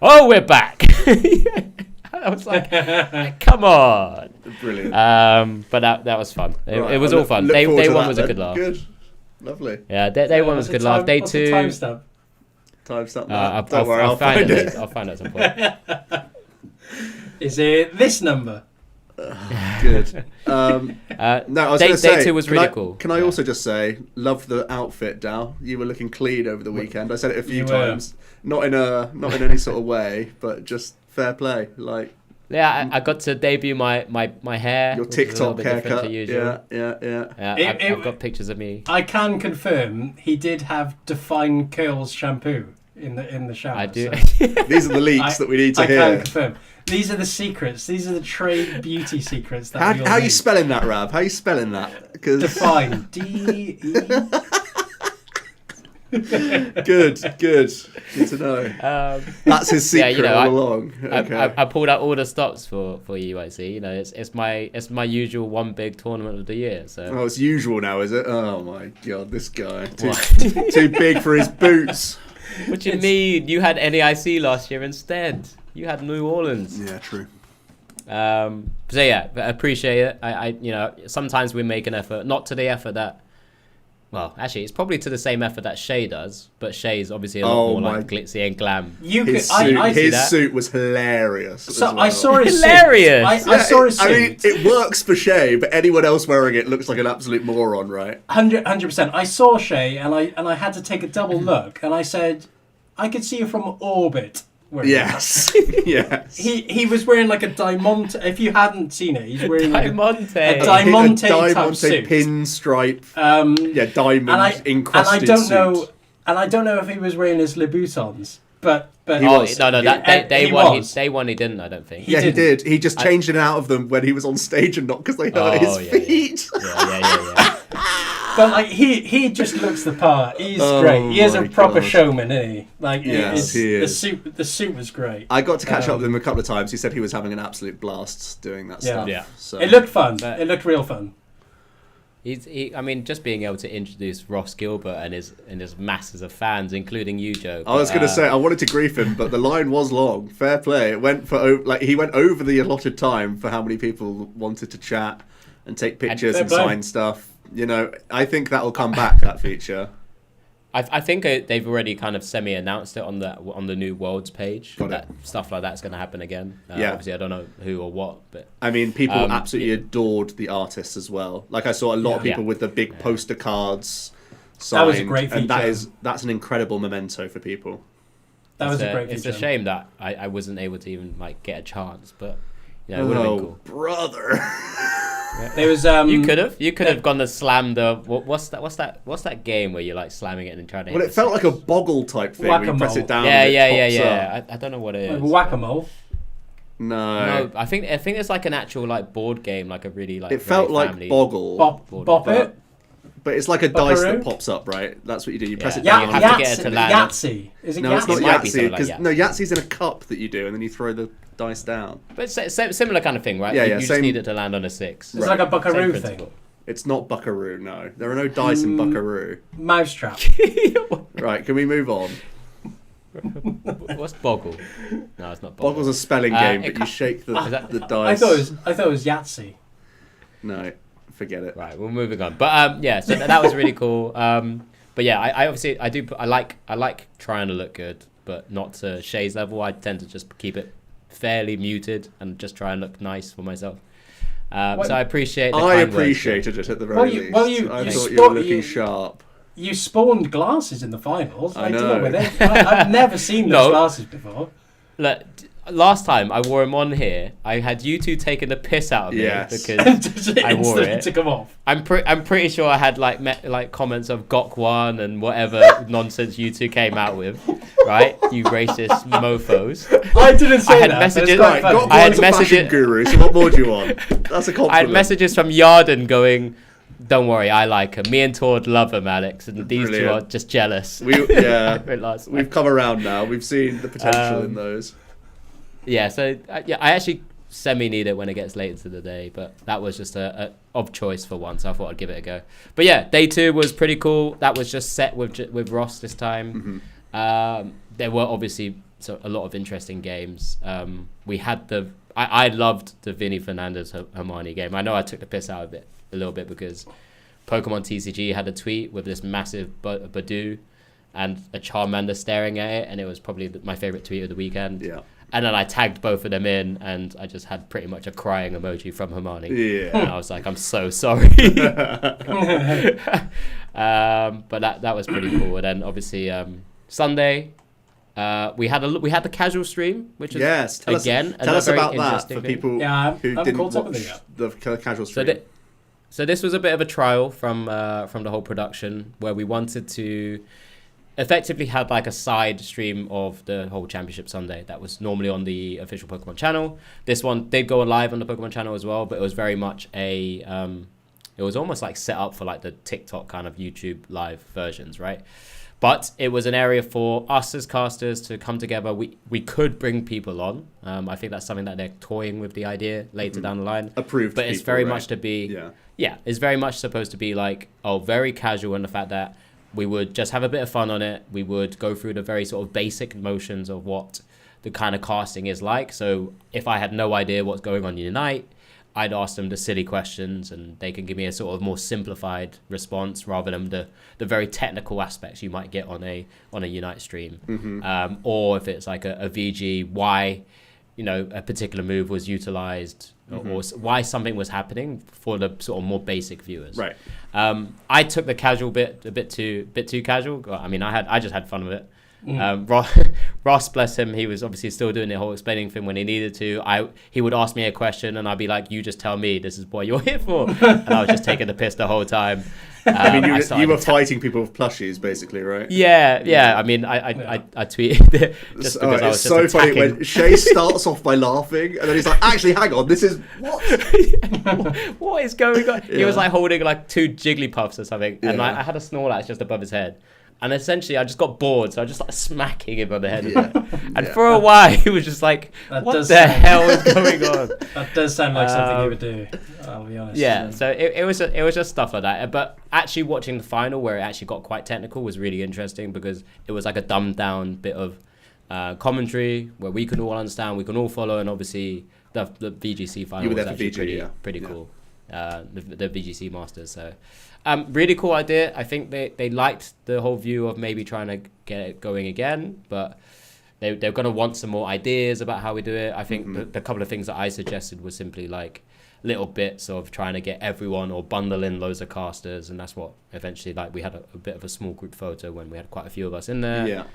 "Oh, we're back." I was like, come on. Brilliant. But that was fun. It was all fun. Day 1 was a good laugh. Good. Lovely. Yeah, day 1 was a good laugh. Day 2... Timestamp. Don't worry, I'll find it. I'll find it at some point. Is it this number? Good. No, I was going to say... Day 2 was really cool. Can I also just say, love the outfit, Dal. You were looking clean over the weekend. I said it a few times. Not in any sort of way, but just... fair play, I got to debut my hair. Your TikTok haircut. Yeah. I've got pictures of me. I can confirm he did have Define Curls shampoo in the shower. I do. So. These are the leaks that we need to hear. I can confirm. These are the secrets. These are the trade beauty secrets. That how are you spelling that, Rab? How are you spelling that? Define. D-E. Good to know. That's his secret all along. Okay. I pulled out all the stops for EUIC. It's my usual one big tournament of the year. So it's usual now, is it? Oh my god, this guy too big for his boots. What do you mean? You had NAIC last year instead. You had New Orleans. Yeah, true. So yeah, I appreciate it. I sometimes we make an effort, not to the effort that. Well, actually, it's probably to the same effort that Shay does, but Shay's obviously a lot more like glitzy and glam. His suit was hilarious. So I saw his hilarious. Suit. I saw his suit. I mean, it works for Shay, but anyone else wearing it looks like an absolute moron, right? 100%. I saw Shay, and I had to take a double look, and I said, I could see you from orbit. Yes. Yes. He was wearing like a Diamante. If you hadn't seen it, he's wearing like a Diamante type suit. Pinstripe. Diamond encrusted suit. And I don't know if he was wearing his Louboutins, but he was. No. Day one he didn't. I don't think. He did. He just changed it out of them when he was on stage and not because they hurt his feet. Yeah. But like he just looks the part. He's great. He is a proper showman, isn't he? Like yes, he is. The suit was great. I got to catch up with him a couple of times. He said he was having an absolute blast doing that stuff. Yeah. So. It looked fun. It looked real fun. I mean, just being able to introduce Ross Gilbert and his masses of fans, including you, Joe. I was going to say I wanted to grief him, but the line was long. Fair play. It went he went over the allotted time for how many people wanted to chat and take pictures and sign stuff. I think that'll come back, that feature. I think they've already kind of semi-announced it on the new Worlds page. That stuff like that's going to happen again. Obviously, I don't know who or what, but I mean, people absolutely adored the artists as well. Like I saw a lot of people with the big poster cards signed. That was a great feature. And that's an incredible memento for people. That was a great feature. It's a shame that I wasn't able to even get a chance, but it would have been cool. Brother. There was you could have gone to slam the what's that game where you're slamming it and trying to it felt like a boggle type thing where you press it down yeah. I don't know what it is. Whack-a-mole. No, I think it's like an actual board game, like a really it felt like family. Boggle. Bop it. But it's like a dice that pops up, right? That's what you do. You press it down. You have to get it to land. Yahtzee. Is it No, Yahtzee? it's not It might be Yahtzee. something like No, Yahtzee's in a cup that you do, and then you throw the dice down. But similar kind of thing, right? Yeah, you yeah, just same- need it to land on a 6. It's like a Buckaroo Same thing. principle. It's not Buckaroo, no. There are no dice in Buckaroo. Mousetrap. Right, can we move on? What's Boggle? No, it's not Boggle. Boggle's a spelling game, but you shake the dice. I thought it was Yahtzee. No, forget it. Right, we're moving on. But yeah, so that was really cool. But yeah, I obviously I like trying to look good, but not to Shay's level. I tend to just keep it fairly muted and just try and look nice for myself. So I appreciate. I appreciated it at the very least. I thought you were looking sharp. You spawned glasses in the finals. I know. Deal with it. I've never seen those glasses before. Look, last time I wore them on here, I had you two taking the piss out of me because I wore it. Took them off. I'm pretty sure I had like comments of GOK1 and whatever nonsense you two came out with, right? You racist mofo's. I didn't say that. Messages. I had messages. Guru. So what more do you want? That's a compliment. I had messages from Yarden going, "Don't worry, I like her. Me and Tord love him, Alex, and these two are just jealous." We've come around now. We've seen the potential in those. Yeah, so I actually semi-need it when it gets late into the day, but that was just a of choice for once. So I thought I'd give it a go. But yeah, day 2 was pretty cool. That was just set with Ross this time. Mm-hmm. There were obviously a lot of interesting games. We had I loved the Vinny Fernandez Hermione game. I know I took the piss out of it a little bit because Pokémon TCG had a tweet with this massive Badoo and a Charmander staring at it, and it was probably my favorite tweet of the weekend. Yeah. And then I tagged both of them in, and I just had pretty much a crying emoji from Hermione. Yeah. And I was like, I'm so sorry. But that was pretty cool. And then obviously Sunday, we had the casual stream, which is tell us about that for people who didn't watch the casual stream. So this was a bit of a trial from the whole production where we wanted to effectively have like a side stream of the whole Championship Sunday that was normally on the official Pokemon channel. This one did go live on the Pokemon channel as well, but it was very much it was almost like set up for like the TikTok kind of YouTube live versions, right? But it was an area for us as casters to come together. We could bring people on. I think that's something that they're toying with the idea later down the line. Approved, but it's very much to be it's very much supposed to be like very casual in the fact that we would just have a bit of fun on it. We would go through the very sort of basic motions of what the kind of casting is like. So if I had no idea what's going on Unite, I'd ask them the silly questions and they can give me a sort of more simplified response rather than the very technical aspects you might get on a Unite stream. Mm-hmm. Or if it's like a VG, why a particular move was utilized or why something was happening for the sort of more basic viewers. Right. I took the casual bit a bit too casual. I mean, I just had fun with it. Ross, bless him, he was obviously still doing the whole explaining thing when he needed to. He would ask me a question and I'd be like, you just tell me, this is what you're here for. And I was just taking the piss the whole time. I mean, you were fighting people with plushies, basically, right? Yeah. I mean, I tweeted it just because I was just so funny attacking. when Shay starts off by laughing and then he's like, actually, hang on, this is what? What is going on? Yeah. He was like holding like 2 Jigglypuffs or something, and I had a Snorlax just above his head. And essentially, I just got bored, so I just started smacking him on the head. And for a while, he was just like, what the hell is going on? That does sound like something you would do, I'll be honest. Yeah, so it was just stuff like that. But actually watching the final, where it actually got quite technical, was really interesting because it was like a dumbed down bit of commentary where we can all understand, we can all follow, and obviously the VGC final was actually pretty cool. The VGC Masters, so... really cool idea. I think they liked the whole view of maybe trying to get it going again, but they're going to want some more ideas about how we do it. I think the couple of things that I suggested was simply like little bits of trying to get everyone or bundle in loads of casters, and that's what eventually we had a bit of a small group photo when we had quite a few of us in there. Yeah.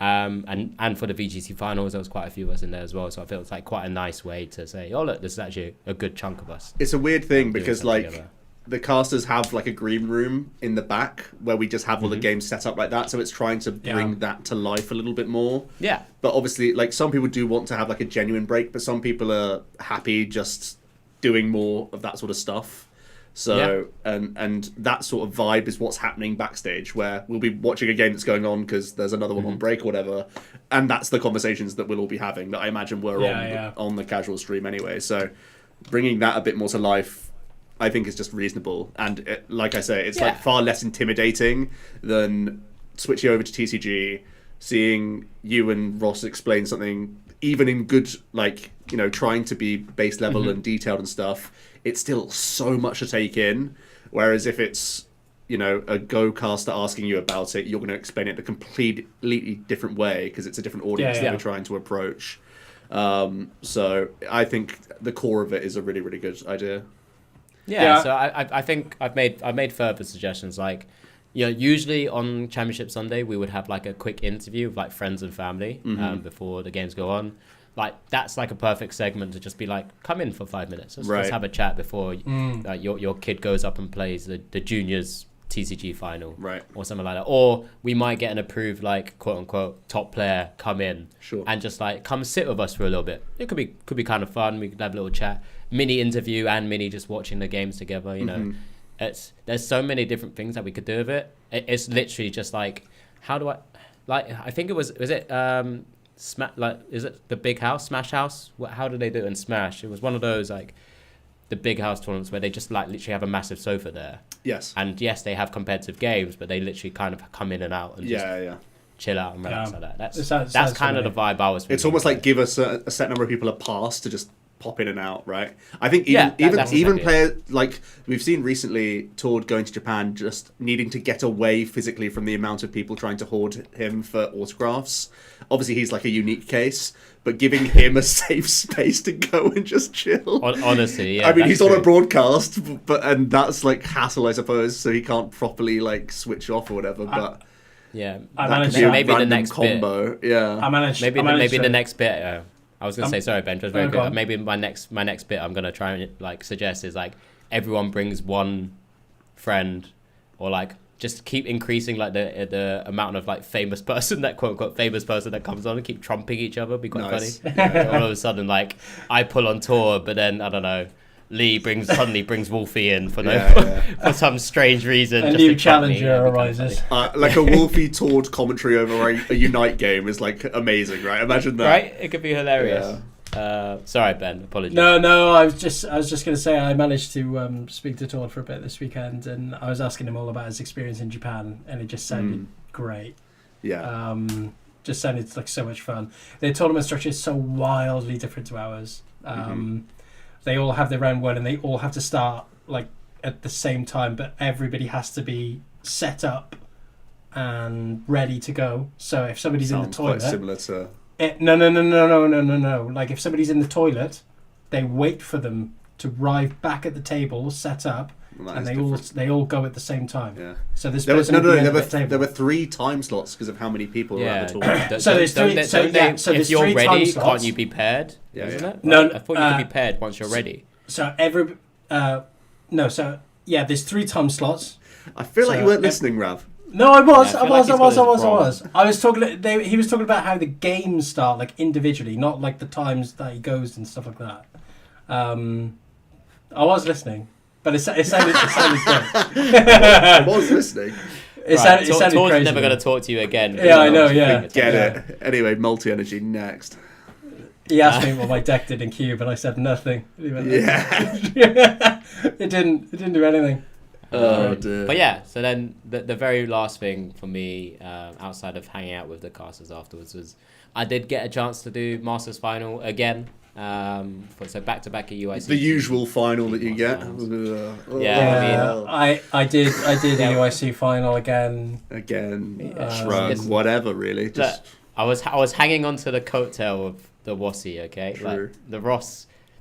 And for the VGC finals, there was quite a few of us in there as well. So I feel it's like quite a nice way to say, oh look, this is actually a good chunk of us. It's a weird thing because like the casters have like a green room in the back where we just have all the games set up like that. So it's trying to bring that to life a little bit more. Yeah. But obviously, like some people do want to have like a genuine break, but some people are happy just doing more of that sort of stuff. So and that sort of vibe is what's happening backstage, where we'll be watching a game that's going on because there's another one on break or whatever, and that's the conversations that we'll all be having that I imagine were on the casual stream anyway. So bringing that a bit more to life, I think, is just reasonable. And like I say, it's like far less intimidating than switching over to TCG, seeing you and Ross explain something, even in good, like, you know, trying to be base level and detailed and stuff. It's still so much to take in. Whereas if it's, you know, a Go caster asking you about it, you're going to explain it a completely different way because it's a different audience that we're trying to approach. So I think the core of it is a really, really good idea. So I think I've made further suggestions. Like, you know, usually on Championship Sunday we would have like a quick interview with like friends and family before the games go on. Like, that's like a perfect segment to just be like, come in for 5 minutes. Let's have a chat before your kid goes up and plays the juniors TCG final, or something like that. Or we might get an approved, like, quote unquote top player come in and just like come sit with us for a little bit. It could be kind of fun. We could have a little chat, mini interview and mini just watching the games together. You know, there's so many different things that we could do with it. It's literally just like, how do I think it was it is it the big house, Smash House? How did they do it in Smash? It was one of those, like, the big house tournaments where they just like literally have a massive sofa there. Yes. And yes, they have competitive games, but they literally kind of come in and out and just chill out and relax like that. That's kind of the vibe I was feeling. It's almost like give us a set number of people a pass to just pop in and out, right? I think even players, like we've seen recently, Tord going to Japan, just needing to get away physically from the amount of people trying to hoard him for autographs. Obviously, he's like a unique case, but giving him a safe space to go and just chill. Honestly, I mean, he's on a broadcast, and that's like hassle, I suppose, so he can't properly like switch off or whatever. But maybe the next combo. Bit. Maybe the next bit. I was gonna say, sorry, Ben, just very quick. Maybe my next bit I'm gonna try and like suggest is like everyone brings one friend, or like just keep increasing like the amount of like famous person that quote unquote famous person that comes on and keep trumping each other. Be quite funny. All of a sudden, like I pull on tour, but then I don't know. Lee suddenly brings Wolfie in for for some strange reason. A new challenger arises. Like a Wolfie Tord commentary over a Unite game is like amazing, right? Imagine that. Right? It could be hilarious. Sorry, Ben. Apologies. No. I was just going to say I managed to speak to Tord for a bit this weekend, and I was asking him all about his experience in Japan, and it just sounded great. Yeah. Just sounded like so much fun. Their tournament structure is so wildly different to ours. They all have their own one, and they all have to start like at the same time, but everybody has to be set up and ready to go. So if somebody's in the toilet, quite similar to no. Like if somebody's in the toilet, they wait for them to arrive back at the table, set up, and they all go at the same time. Yeah. So this there were 3 time slots because of how many people were at the tournament. So there's 3. If you're ready, can't you be paired? Isn't it? No, I thought you could be paired once you're ready. So there's 3 time slots. I feel like you weren't listening, Rav. No, I was. I was talking. He was talking about how the games start like individually, not like the times that he goes and stuff like that. I was listening. But it sounded good. I was listening. It sounded crazy. Never going to talk to you again. Yeah, I know, yeah. Get it. Anyway, multi-energy next. He asked me what my deck did in cube, and I said nothing. Yeah. It didn't do anything. Oh, dear. But yeah, so then the very last thing for me, outside of hanging out with the casters afterwards, was I did get a chance to do Masters Final again. So back to back at EUIC. The usual final that you get. I did EUIC final again. Shrug, whatever, really. Just I was hanging on to the coattail of the Wossie, okay? True. Like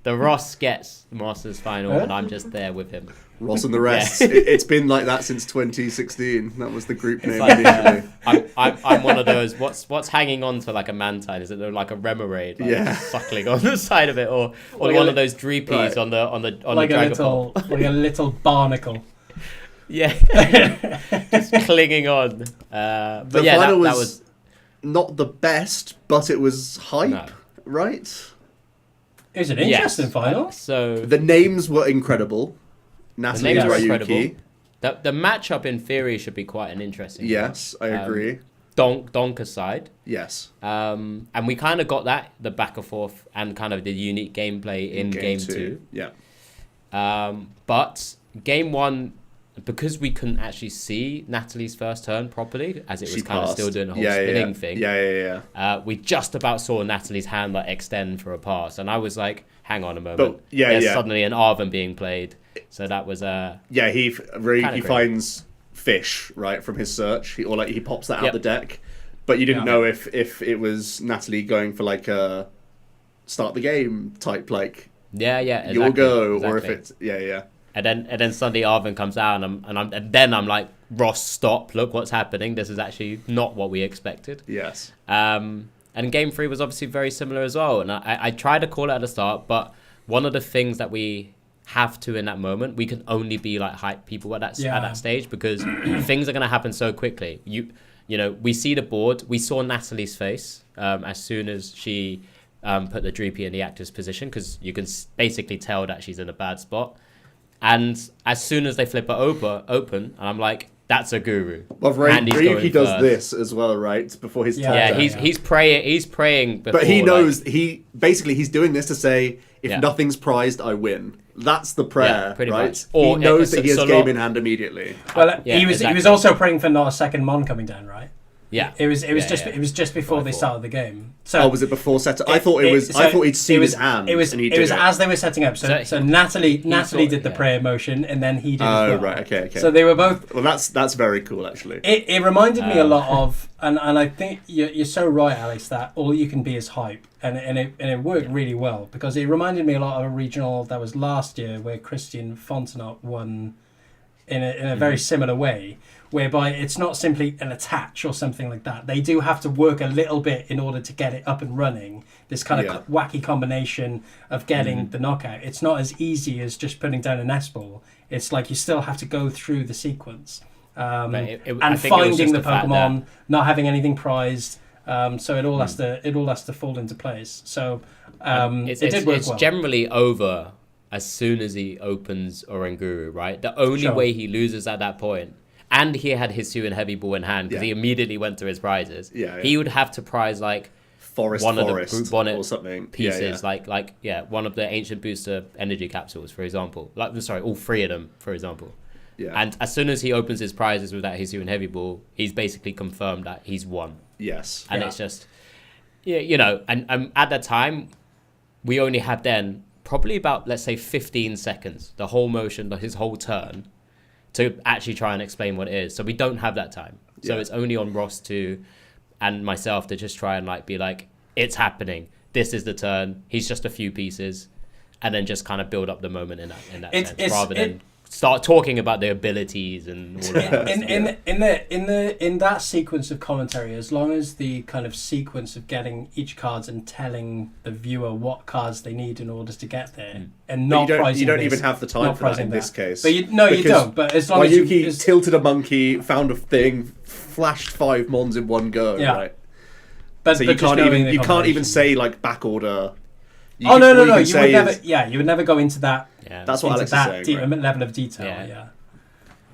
the Ross gets the Masters final, and I'm just there with him. Ross and the rest. It's been like that since 2016. That was the group name initially. I'm one of those. What's hanging on to like a mantine? Is it like a remoraid? Like suckling on the side of it, or like one of those dreepies on the like Dragapult. Like a little barnacle. Yeah, just clinging on. But the yeah, final that was not the best, but it was hype, right? It was an interesting final. So the names were incredible. Natalie is Ryuki. The matchup in theory should be quite an interesting one. Yes, I agree. Donk aside. Yes. And we kind of got that, the back and forth and kind of the unique gameplay in game two. Yeah. But game one, because we couldn't actually see Natalie's first turn properly, as it was kind of still doing the whole spinning thing. Yeah. We just about saw Natalie's hand like extend for a pass, and I was like, "Hang on a moment." But, There's suddenly an Arven being played, so that was he finds fish right from his search, he pops that out the deck, but you didn't know if it was Natalie going for like a start the game type like exactly, you'll go or if it's And then suddenly Arven comes out, and then I'm like, Ross, stop! Look what's happening. This is actually not what we expected. Yes. And game 3 was obviously very similar as well. And I tried to call it at the start, but one of the things that we have to in that moment, we can only be like hype people at that stage, because things are going to happen so quickly. You know, we see the board. We saw Natalie's face as soon as she put the Dreepy in the active's position, because you can basically tell that she's in a bad spot. And as soon as they flip it open, and I'm like, that's a guru. Well, Ryuki does this as well, right? Before his turn. Yeah, he's praying before. But he knows, he's doing this to say, if nothing's prized, I win. That's the prayer, pretty right? much. Or he knows that he has game in hand immediately. Well, he was also praying for not a second Mon coming down, right? Yeah, it was just before they started the game. So was it before set? I thought I thought he'd seen his hand. It was as they were setting up. So Natalie did the prayer motion, and then he did. Oh right, okay. So they were both. Well, that's very cool, actually. It reminded me a lot of, and I think you're so right, Alex, that all you can be is hype, and it worked really well, because it reminded me a lot of a regional that was last year where Christian Fontenot won in a very similar way, whereby it's not simply an attach or something like that. They do have to work a little bit in order to get it up and running. This kind of wacky combination of getting the knockout. It's not as easy as just putting down an S-ball. It's like you still have to go through the sequence. And finding the Pokemon, not having anything prized. So it all has to fall into place. So it did work well. It's generally over as soon as he opens Oranguru, right? The only way he loses at that point, and he had his Hisuian Heavy Ball in hand because he immediately went to his prizes. He would have to prize like one of the Brute Bonnet or something pieces, like one of the Ancient Booster Energy Capsules, for example. All three of them, for example. And as soon as he opens his prizes with that Hisuian Heavy Ball, he's basically confirmed that he's won. Yes. And it's just, and at that time, we only had then probably about, let's say, 15 seconds, the whole motion, his whole turn, to actually try and explain what it is. So we don't have that time. So it's only on Ross and myself to just try and be like, it's happening. This is the turn. He's just a few pieces, and then just kind of build up the moment in that sense, rather than start talking about the abilities and all of that. In that sequence of commentary, as long as the kind of sequence of getting each cards and telling the viewer what cards they need in order to get there, and not prizing, you don't even have the time for that in this case. But you don't. But as long as you tilted a monkey, found a thing, flashed 5 Mons in one go, right? But so you can't even say back order. No. You would never go into that. Yeah. That's what Alex is saying. Level of detail.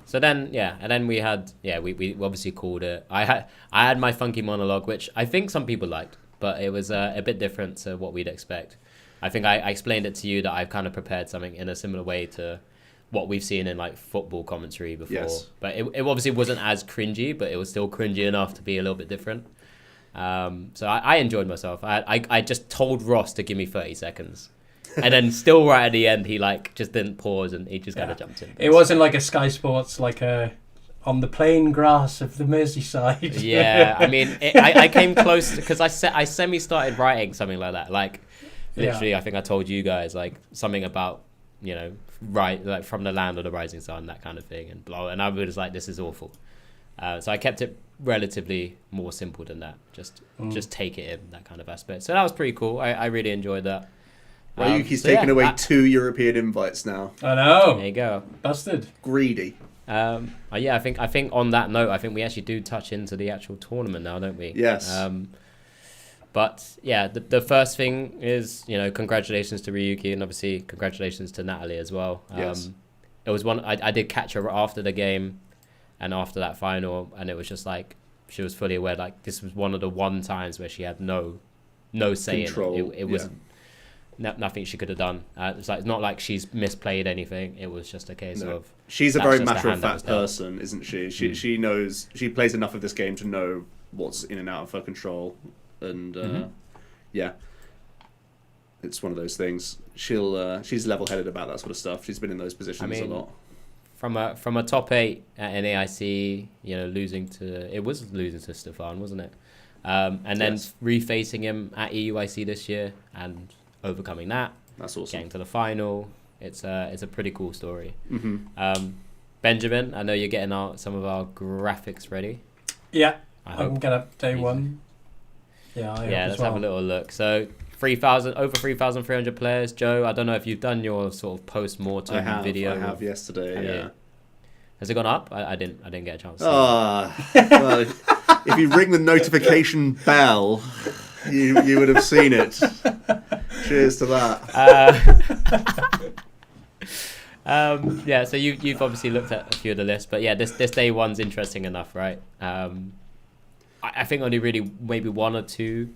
So then, and then we had, we obviously called it. I had my funky monologue, which I think some people liked, but it was a bit different to what we'd expect. I think I explained it to you that I've kind of prepared something in a similar way to what we've seen in football commentary before. Yes. But it obviously wasn't as cringy, but it was still cringy enough to be a little bit different. So I enjoyed myself. I just told Ross to give me 30 seconds. And then still right at the end, he just didn't pause and he just kind of jumped in. It wasn't like a Sky Sports, on the plain grass of the Merseyside. Yeah, I mean, I came close because I semi-started writing something like that. Literally, I think I told you guys something about, from the land of the rising sun, that kind of thing. And I was like, this is awful. So I kept it relatively more simple than that. Just take it in, that kind of aspect. So that was pretty cool. I really enjoyed that. Ryuki's taken away 2 European invites now. I know. There you go. Busted. Greedy. I think on that note, I think we actually do touch into the actual tournament now, don't we? Yes. But yeah, the first thing is, congratulations to Ryuki, and obviously congratulations to Natalie as well. Yes. it was one I did catch her after the game and after that final, and it was just like she was fully aware like this was one of the times where she had no say Control, in it. It was nothing she could have done. It's not like she's misplayed anything. It was just a case of she's a very matter-of-fact person, isn't she? She knows, she plays enough of this game to know what's in and out of her control, and it's one of those things. She's level-headed about that sort of stuff. She's been in those positions a lot. From a top 8 at an EIC, losing to Stefan, wasn't it? And then refacing him at EUIC this year and overcoming that. That's awesome. Getting to the final. It's a pretty cool story. Mm-hmm. Benjamin, I know you're getting some of our graphics ready. Yeah, I'm gonna day one. Yeah, let's have a little look. So 3,000, over 3,300 players. Joe, I don't know if you've done your sort of post-mortem video. I have yesterday. Yeah. Has it gone up? I didn't get a chance. Well, if you ring the notification bell, you would have seen it. Cheers to that. So you've obviously looked at a few of the lists, but this day one's interesting enough, right? I think only really maybe one or two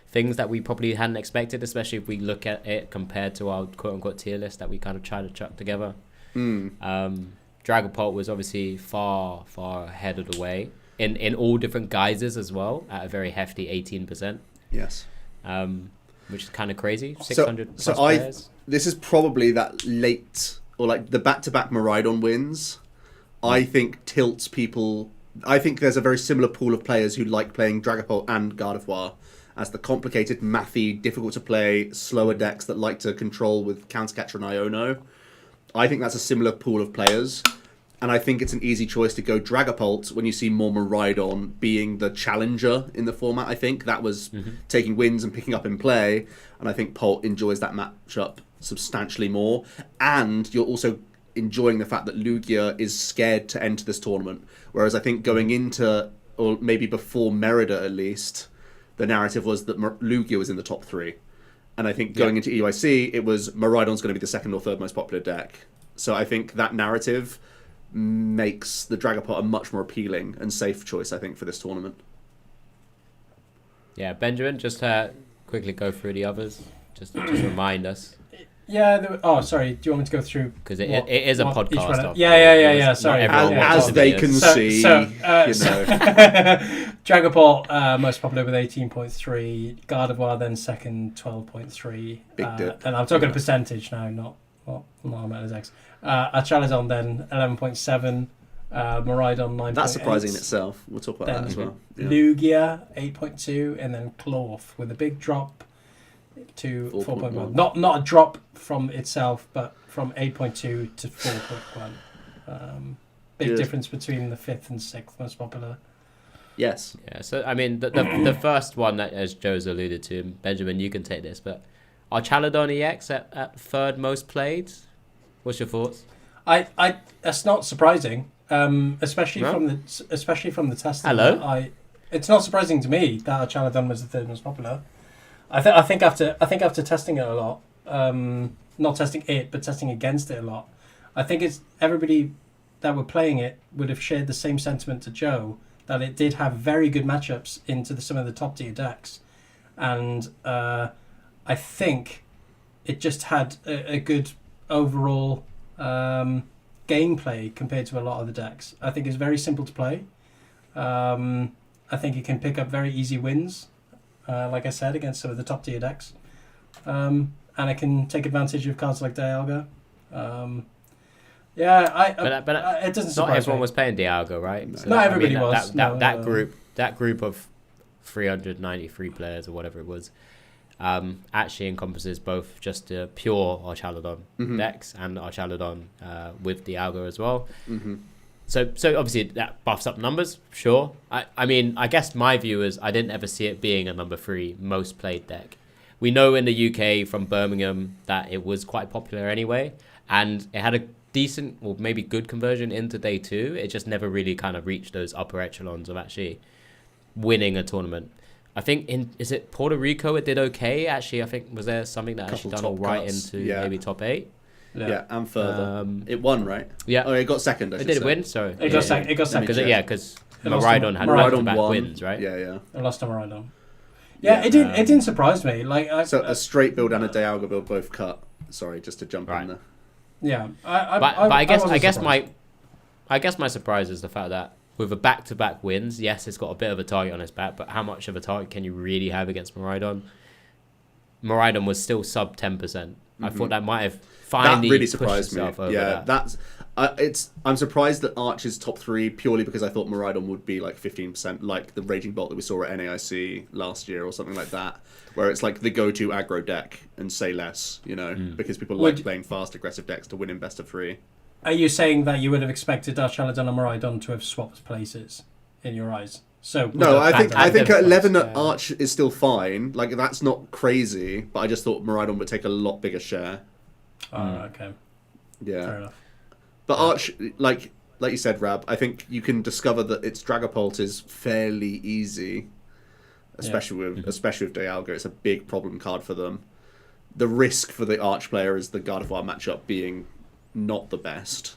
things that we probably hadn't expected, especially if we look at it compared to our quote-unquote tier list that we kind of tried to chuck together. Dragapult was obviously far ahead of the way in all different guises as well, at a very hefty 18%. Yes. Which is kind of crazy. 600 plus players. This is probably that late, or like the back-to-back Miraidon wins, I think tilts people. I think there's a very similar pool of players who like playing Dragapult and Gardevoir as the complicated, mathy, difficult to play, slower decks that like to control with Countercatcher and Iono. I think that's a similar pool of players, and I think it's an easy choice to go Dragapult when you see more Miraidon being the challenger in the format. I think that was taking wins and picking up in play, and I think Pult enjoys that matchup substantially more, and you're also enjoying the fact that Lugia is scared to enter this tournament, whereas I think going into, or maybe before Merida at least, the narrative was that Lugia was in the top 3. And I think going into EUIC, it was Miraidon's going to be the second or third most popular deck. So I think that narrative makes the Dragapult a much more appealing and safe choice, I think, for this tournament. Yeah, Benjamin, just quickly go through the others, just remind us. Yeah. Sorry. Do you want me to go through? Because it is a podcast. Yeah. Sorry. As they can see, Dragapult most popular with 18.3. Gardevoir then second, 12.3. Big dip. And I'm talking a percentage now, not amount of X. Charizard then 11.7. Miraidon 9.8. That's surprising in itself. We'll talk about that as well. Yeah. Lugia 8.2, and then Clorth with a big drop to 4.1. Not a drop from itself, but from 8.2 to 4.1. Big difference between the 5th and 6th most popular. Yes. Yeah. So I mean, the first one that, as Joe's alluded to, Benjamin, you can take this, but are Chaladon EX at third most played? What's your thoughts? I that's not surprising, especially from the testing. Hello. It's not surprising to me that Chaladon was the third most popular. I think after testing it a lot, not testing it, but testing against it a lot, I think it's everybody that were playing it would have shared the same sentiment to Joe, that it did have very good matchups into some of the top tier decks, and I think it just had a good overall gameplay compared to a lot of the decks. I think it's very simple to play. I think it can pick up very easy wins, like I said, against some of the top tier decks, and it can take advantage of cards like Dialga. It doesn't surprise me. Not everyone was playing Dialga, right? No. So not everybody was. That group of 393 players or whatever it was actually encompasses both just the pure Archaladon decks and Archaladon with Dialga as well. So obviously that buffs up numbers, sure. I mean, I guess my view is I didn't ever see it being a number 3 most played deck. We know in the UK from Birmingham that it was quite popular anyway, and it had a decent or maybe good conversion into day 2. It just never really kind of reached those upper echelons of actually winning a tournament. I think is it Puerto Rico it did okay actually. I think was there something that actually done all right into maybe top 8. Yeah, and further. It won, right? Yeah. Oh, it got second. Did it win? Sorry. It got second. Because Miraidon had back-to-back wins, right? Yeah. I lost to Miraidon. Yeah, it didn't surprise me. So a straight build and a Dialga build both cut. Sorry, just to jump in there. Yeah, I guess my surprise is the fact that with a back-to-back wins, yes, it's got a bit of a target on its back, but how much of a target can you really have against Miraidon? Miraidon was still sub 10%. I thought that might have finally really surprised me. Over that's I'm surprised that Arch is top 3 purely because I thought Miraidon would be like 15%, like the Raging Bolt that we saw at NAIC last year or something like that, where it's like the go-to aggro deck and say less, because people like playing fast, aggressive decks to win in best of 3. Are you saying that you would have expected Archaladon and Miraidon to have swapped places in your eyes? So no, I think at 11 Arch is still fine. Like that's not crazy, but I just thought Miraidon would take a lot bigger share. Oh, okay. Yeah. Fair enough. But Arch, like you said, Rab, I think you can discover that its Dragapult is fairly easy, especially with Dialga. It's a big problem card for them. The risk for the Arch player is the Gardevoir matchup being not the best.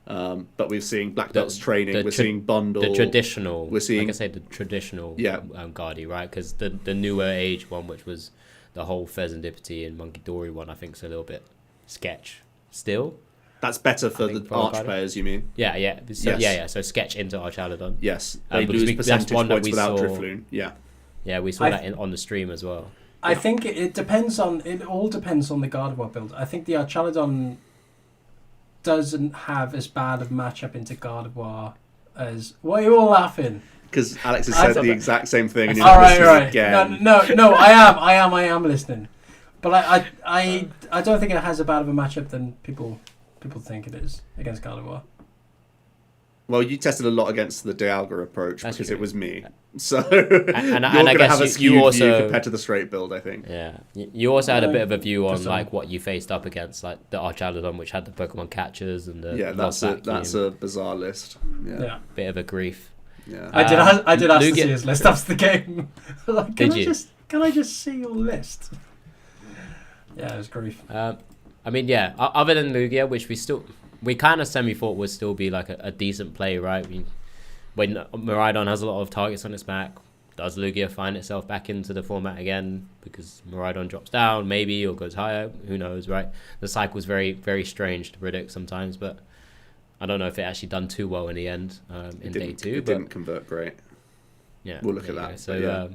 But we're seeing Black Belts training. We're seeing Bundle. The traditional. We're seeing, like I say, the traditional Guardy, right? Because the newer age one, which was the whole Fezandipity and Monkey Dory one, I think is a little bit sketch still. That's better for the Arch players, you mean? Yeah. So, yes. So sketch into Archaladon. Yes. They lose percentage points without Drifloon. Yeah. Yeah, we saw that on the stream as well. I think it all depends on the Gardevoir build. I think the Archaladon doesn't have as bad of matchup into Gardevoir as... Why are you all laughing? Because Alex has said the exact same thing and you're listening again. No, I am listening. But I don't think it has a bad of a matchup than people think it is against Gardevoir. Well, you tested a lot against the Dialga approach because it was me. So and I guess have a skewed view compared to the straight build, I think. Yeah. You also had a bit of a view on like what you faced up against, like the Archaladon, which had the Pokemon catchers and the that's a bizarre list. Yeah. Bit of a grief. Yeah. I did ask to see his list after the game. Like, can I just see your list? Yeah, it was grief. I mean, yeah. Other than Lugia, which we kind of semi-thought would still be like a decent play, right? When Miraidon has a lot of targets on its back, does Lugia find itself back into the format again because Miraidon drops down, maybe, or goes higher? Who knows, right? The cycle's very, very strange to predict sometimes, but I don't know if it actually done too well in the end in day 2. It didn't convert great. Yeah, we'll look at that. So,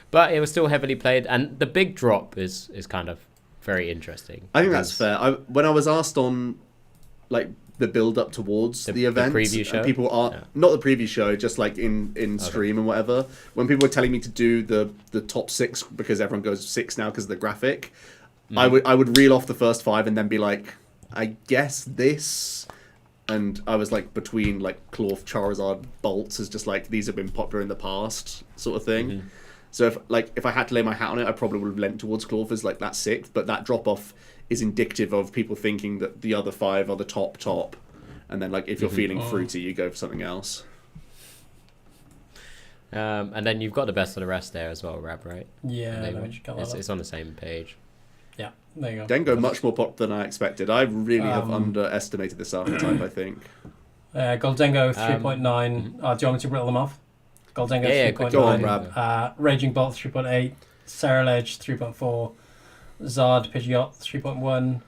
but it was still heavily played, and the big drop is kind of very interesting. I think that's fair. When I was asked on like the build up towards the event, the preview show, people are not the preview show, just like in stream and whatever. When people were telling me to do the top 6 because everyone goes 6 now because of the graphic, I would reel off the first 5 and then be like, I guess this. And I was like between like Clorf, Charizard, Bolts is just like these have been popular in the past sort of thing. Mm-hmm. So if I had to lay my hat on it, I probably would have lent towards Clorf as like that 6th, but that drop off is indicative of people thinking that the other 5 are the top, and then like if you're feeling fruity, you go for something else. And then you've got the best of the rest there as well, Rab, right? Yeah, it's on the same page. Yeah, there you go. Dengo much more pop than I expected. I really have underestimated this archetype, I think. Goldengo 3.9. Do you want me to rattle them off? Goldengo 3.9. Go on, Rab. Raging Bolt 3.8. Ceruledge 3.4. Zard Pidgeot 3.1.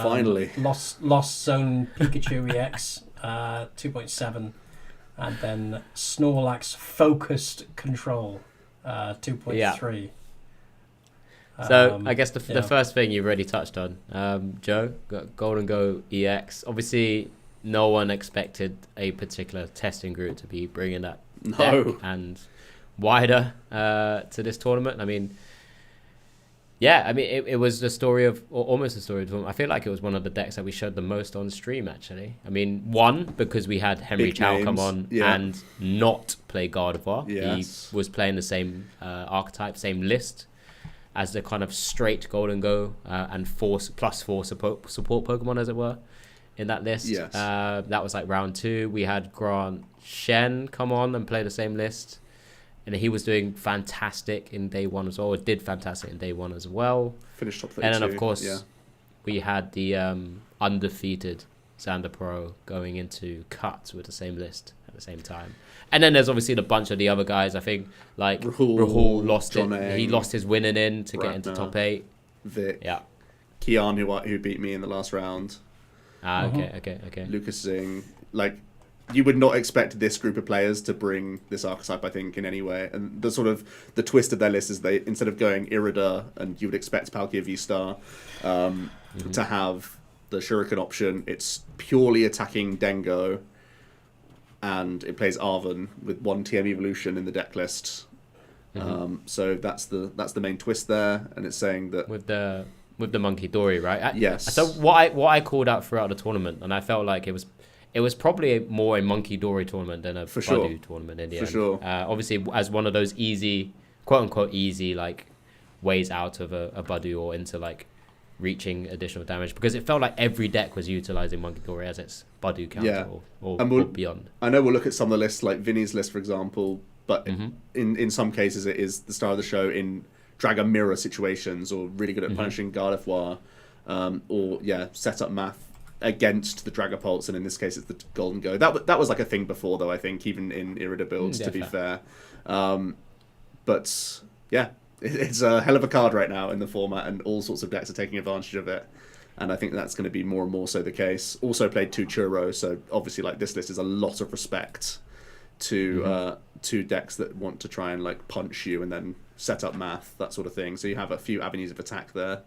Finally. Lost Zone Pikachu EX 2.7. And then Snorlax Focused Control 2.3. So I guess the first thing you've already touched on, Joe, got Golden Go EX. Obviously, no one expected a particular testing group to be bringing that deck and wider to this tournament. I mean, it was the story of, or almost the story of. I feel like it was one of the decks that we showed the most on stream. Actually, I mean, one because we had Henry Chow come on and not play Gardevoir. Yes. He was playing the same archetype, same list as the kind of straight Golden Go and +4 support Pokemon, as it were, in that list. Yes. That was like round 2. We had Grant Shen come on and play the same list. And he was doing fantastic in day 1 as well. Or did fantastic in day 1 as well. Finished top 32. And then, of course, we had the undefeated Xander Pro going into cuts with the same list at the same time. And then there's obviously a bunch of the other guys. I think like Rahul lost it. He lost his winning in to get into top 8. Vic. Yeah. Kian, who beat me in the last round. Okay. Lucas Singh. Like, you would not expect this group of players to bring this archetype, I think, in any way. And the twist of their list is they, instead of going Irida, and you would expect Palkia V-Star to have the Shuriken option, it's purely attacking Dengo, and it plays Arven with 1 TM evolution in the deck list. So that's the main twist there, and it's saying that with the Monkey Dory, right? Yes. So what I called out throughout the tournament, and I felt like it was probably more a Monkey Dory tournament than a Badu tournament in the end. For sure. Obviously, as one of those easy, quote unquote easy, like ways out of a Badu or into like reaching additional damage, because it felt like every deck was utilizing Monkey Dory as its Badu counter or beyond. I know we'll look at some of the lists, like Vinny's list, for example, but in some cases it is the star of the show in Dragon Mirror situations, or really good at punishing Gardevoir, or set up math against the Dragapults, and in this case it's the Golden Go. That was like a thing before, though, I think, even in Irida builds, to be fair. But yeah, it's a hell of a card right now in the format, and all sorts of decks are taking advantage of it. And I think that's going to be more and more so the case. Also played 2 Churro, so obviously like this list is a lot of respect to decks that want to try and like punch you and then set up math, that sort of thing. So you have a few avenues of attack there.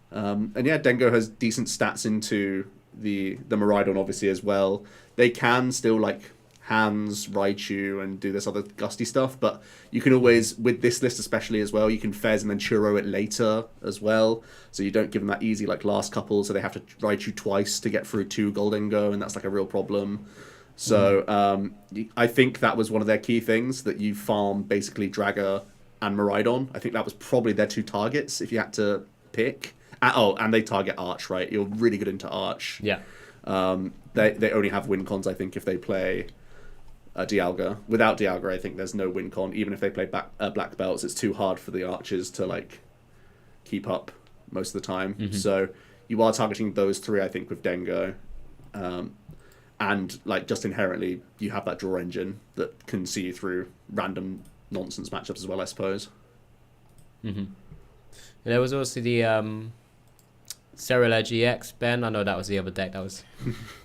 And Dengo has decent stats into the Miraidon obviously as well. They can still like hands Raichu and do this other gusty stuff, but you can always, with this list especially as well, you can Fez and then Churro it later as well, so you don't give them that easy like last couple, so they have to Raichu twice to get through 2 Goldengo, and that's like a real problem. So I think that was one of their key things, that you farm basically Draga and Miraidon. I think that was probably their 2 targets if you had to pick. And they target Arch, right? You're really good into Arch. Yeah. They only have win cons, I think, if they play Dialga. Without Dialga, I think there's no win con. Even if they play black belts, it's too hard for the Archers to like keep up most of the time. So you are targeting those 3, I think, with Dengo. And like just inherently, you have that draw engine that can see you through random nonsense matchups as well, I suppose. There was also the Ceruledge EX, Ben. I know that was the other deck that was.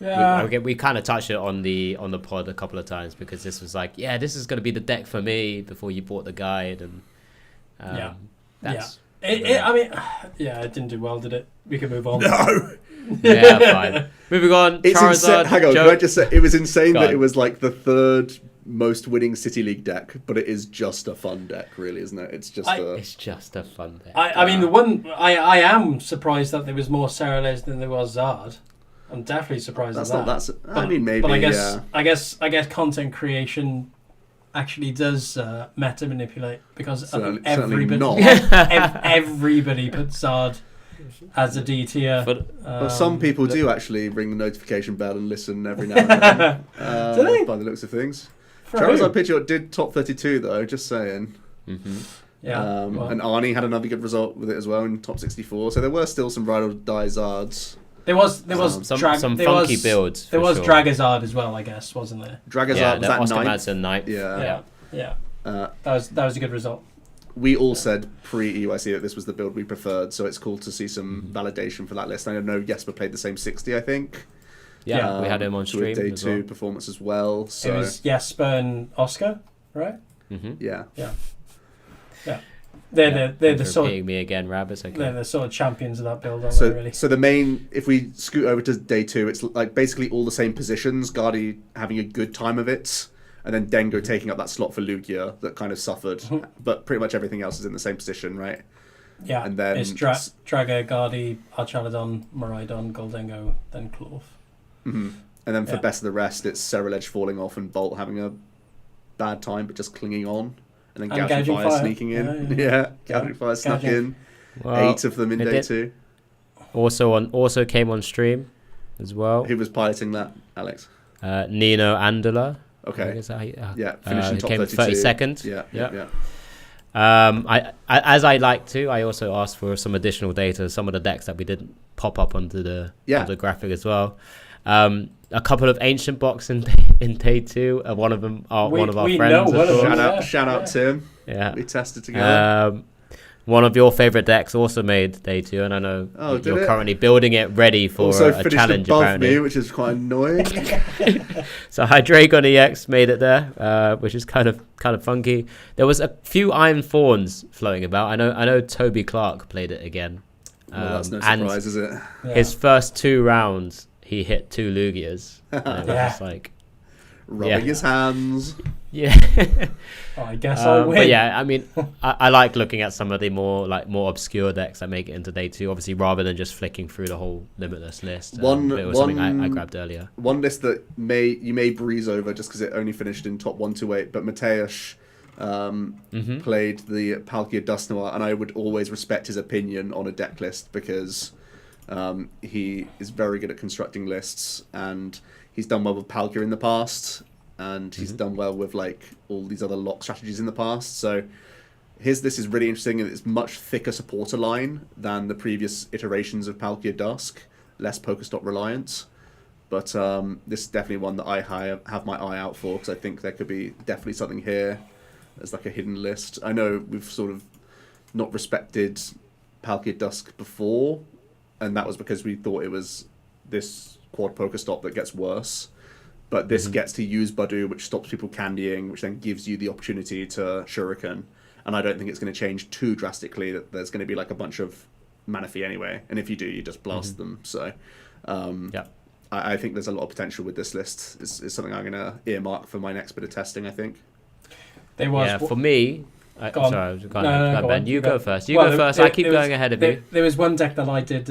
We kind of touched it on the pod a couple of times, because this was like, this is going to be the deck for me before you bought the guide, and it didn't do well, did it? We can move on. No. Fine. Moving on. It's insane. Hang on, can I just say, it was insane that it was like the 3rd most winning City League deck, but it is just a fun deck, really, isn't it? It's just a fun deck. I mean, the one I am surprised that there was more Ceruledge than there was Zard. I'm definitely surprised at that. I mean, maybe. But I guess content creation actually does meta manipulate, because everybody puts Zard as a D tier. But some people do actually ring the notification bell and listen every now and then. Do they? By the looks of things. Charizard Pidgeot did top 32 though, just saying. Yeah. And Arnie had another good result with it as well in top 64. So there were still some ride or die Zards. There was some funky builds. There was Dragazard as well, I guess, wasn't there? Dragazard was that Oscar ninth? Madsen 9th. Yeah. That was a good result. We all said pre-EUIC that this was the build we preferred, so it's cool to see some validation for that list. I know Jesper played the same 60, I think. Yeah, we had him on stream. Day 2 performance as well. So. It was Jesper and Oscar, right? Yeah. They're the sort of me again, Rabbits. Okay. They're the sort of champions of that build, aren't they? Really. So the main, if we scoot over to day 2, it's like basically all the same positions. Guardy having a good time of it, and then Dengo taking up that slot for Lugia that kind of suffered, but pretty much everything else is in the same position, right? Yeah. And then it's Draga, Guardy, Archaladon, Miraidon, Goldengo, then Clorf. And then for best of the rest, it's Ceruledge falling off and Bolt having a bad time but just clinging on, and then Gouging Fire sneaking in. Gouging Fire snuck in. Well, 8 of them in day 2. Also came on stream as well. Who was piloting that, Alex? Nino Andela. Okay. Finishing top came 32. 32nd. Yeah. I as I like to, I also asked for some additional data. Some of the decks that we didn't pop up onto the graphic as well. A couple of ancient box in day 2. One of them are one of our friends. Shout out Tim. Yeah, we tested together. One of your favorite decks also made day 2, and I know you're currently building it ready for a challenge. Above apparently, me, which is quite annoying. So Hydreigon EX made it there, which is kind of funky. There was a few Iron Thorns floating about. I know Toby Clark played it again. Well, that's no surprise, is it? Yeah. His first 2 rounds, he hit 2 Lugias. And it was just like rubbing his hands. Yeah. I guess I'll win. But yeah, I mean, I like looking at some of the more obscure decks that make it into day 2, obviously, rather than just flicking through the whole Limitless list. It was something I grabbed earlier. One list that you may breeze over just because it only finished in top 128, but Mateusz played the Palkia Dustnoir, and I would always respect his opinion on a deck list because he is very good at constructing lists, and he's done well with Palkia in the past. And he's done well with like all these other lock strategies in the past. So this is really interesting, and it's much thicker supporter line than the previous iterations of Palkia Dusk, less Pokestop reliance. But this is definitely one that I have my eye out for, because I think there could be definitely something here as like a hidden list. I know we've sort of not respected Palkia Dusk before, and that was because we thought it was this quad Pokestop that gets worse. But this gets to use Budu, which stops people candying, which then gives you the opportunity to Shuriken. And I don't think it's going to change too drastically. That there's going to be like a bunch of Manaphy anyway. And if you do, you just blast them. So I think there's a lot of potential with this list. It's something I'm going to earmark for my next bit of testing, I think. For me... Go on. Sorry, go on, No, Ben. You go first. You go first. I keep going ahead of you. There was one deck that I did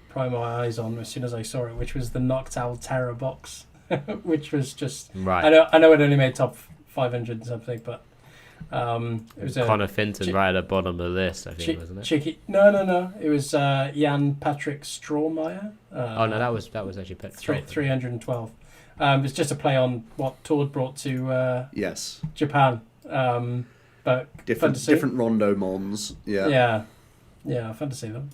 prime my eyes on as soon as I saw it, which was the Noctowl Terror box, which was just right. I know it only made top 500 and something, but it was Connor Finton right at the bottom of the list, I think, wasn't it? Cheeky. No. It was Jan Patrick Strawmeyer. No, that was actually 312. It's just a play on what Tord brought to Japan. But different Rondo Mons. Yeah, fun to see them.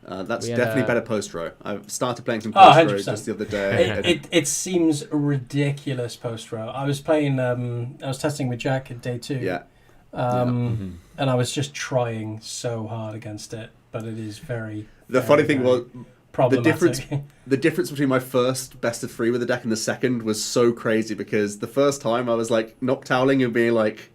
That's definitely better post-row. I've started playing some post-row just the other day. It seems ridiculous post-row. I was playing, I was testing with Jack at day 2. And I was just trying so hard against it, but it is very, funny thing was, problematic. The difference between my first best of 3 with the deck and the second was so crazy, because the first time I was like Noctowling and being like,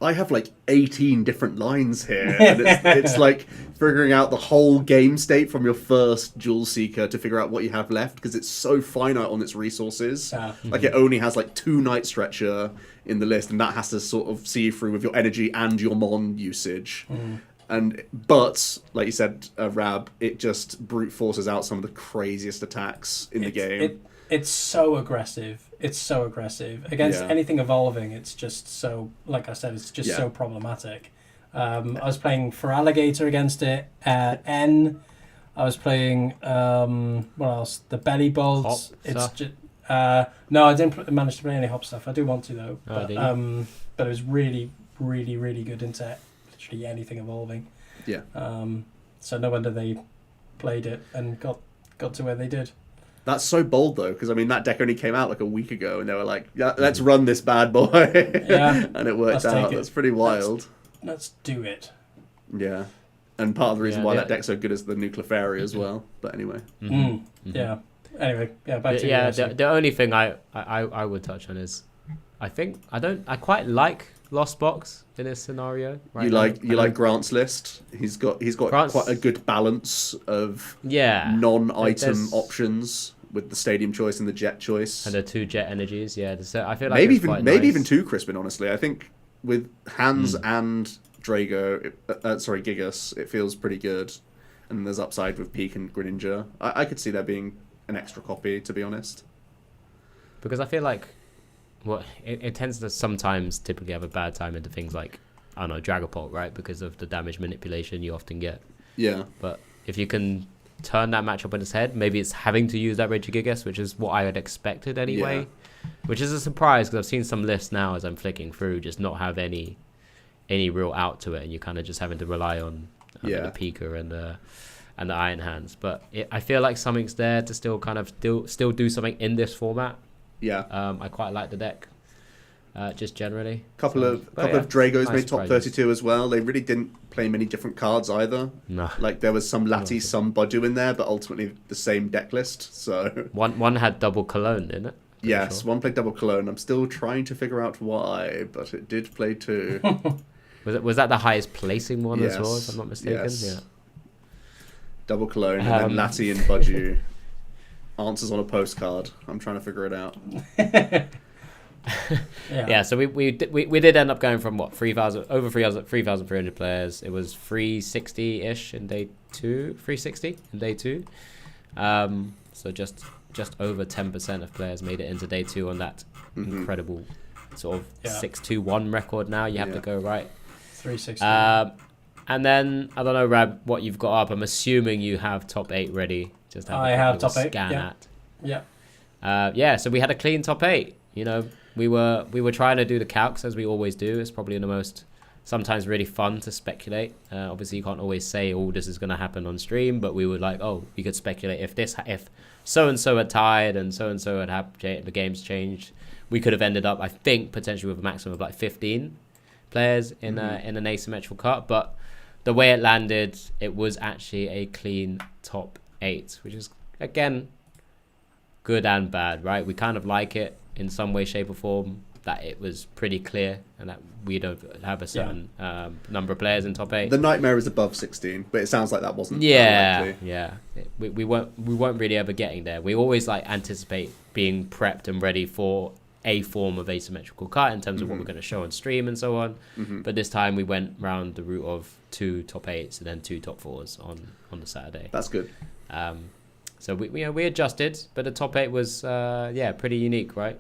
I have like 18 different lines here. And it's like figuring out the whole game state from your first Jewel Seeker to figure out what you have left, because it's so finite on its resources. Like it only has like 2 Night Stretcher in the list, and that has to sort of see you through with your energy and your Mon usage. But like you said, Rab, it just brute forces out some of the craziest attacks in the game. It's so aggressive. It's so aggressive against anything evolving. It's just so, like I said, it's just so problematic. I was playing for Alligator against it. N. I was playing what else? The Belly Bolts. It's just no, I didn't manage to play any hop stuff. I do want to though. But it was really, really, really good into literally anything evolving. Yeah. So no wonder they played it and got to where they did. That's so bold, though, because, I mean, that deck only came out like a week ago, and they were like, yeah, let's run this bad boy. And it worked out. That's pretty wild. Let's do it. Yeah. And part of the reason why that deck's so good is the Nuclear Fairy as well. But anyway. Yeah. Anyway, back to you. The only thing I would touch on is, I quite like Lost Box in this scenario. You like Grant's list. He's got quite a good balance of non-item options with the Stadium choice and the Jet choice, and the 2 Jet energies. Yeah, so I feel like maybe even 2 Crispin. Honestly, I think with Hands and Drago, Gigas, it feels pretty good, and there's upside with Peak and Greninja. I could see there being an extra copy, to be honest, because I feel like. Well, it tends to sometimes typically have a bad time into things like, I don't know, Dragapult, right? Because of the damage manipulation you often get. Yeah. But if you can turn that matchup on its head, maybe it's having to use that Regigigas, which is what I had expected anyway. Yeah. Which is a surprise, because I've seen some lists now as I'm flicking through just not have any real out to it, and you're kind of just having to rely on the Pika and the Iron Hands. But I feel like something's there to still kind of still do something in this format. Yeah. I quite like the deck. Just generally. Couple of Dragos made top 32 as well. They really didn't play many different cards either. No. Like there was some Lati, some Budu in there, but ultimately the same deck list. So one had double Cologne, didn't it? Yes, one played double Cologne. I'm still trying to figure out why, but it did play 2. Was that the highest placing one as well, if I'm not mistaken? Yes. Yeah. Double Cologne and then Lati and Budu. Answers on a postcard. I'm trying to figure it out. Yeah, so we did end up going from what 3,300 players. It was 360-ish in day 2, 360 in day 2. So just over 10% of players made it into day 2 on that incredible sort of 6-2-1 record. Now you have to go right 360. And then I don't know, Rab, what you've got up. I'm assuming you have top 8 ready. Just I have top 8. Scan yeah. at. So we had a clean top 8. You know, we were trying to do the calcs as we always do. It's probably the most sometimes really fun to speculate. Obviously, you can't always say, "Oh, this is going to happen on stream," but we would like, "Oh, you could speculate if so and so had tied and so had the game's changed." We could have ended up, I think, potentially with a maximum of like 15 players in an asymmetrical cut. But the way it landed, it was actually a clean top 8, which is again good and bad, right? We kind of like it in some way, shape, or form that it was pretty clear and that we don't have a certain number of players in top 8. The nightmare is above 16, but it sounds like that wasn't. We weren't really ever getting there. We always like anticipate being prepped and ready for a form of asymmetrical cut in terms of what we're going to show on stream and so on. But this time we went round the route of 2 top 8s and then 2 top 4s on the Saturday. That's good. So we adjusted, but the top 8 was pretty unique, right?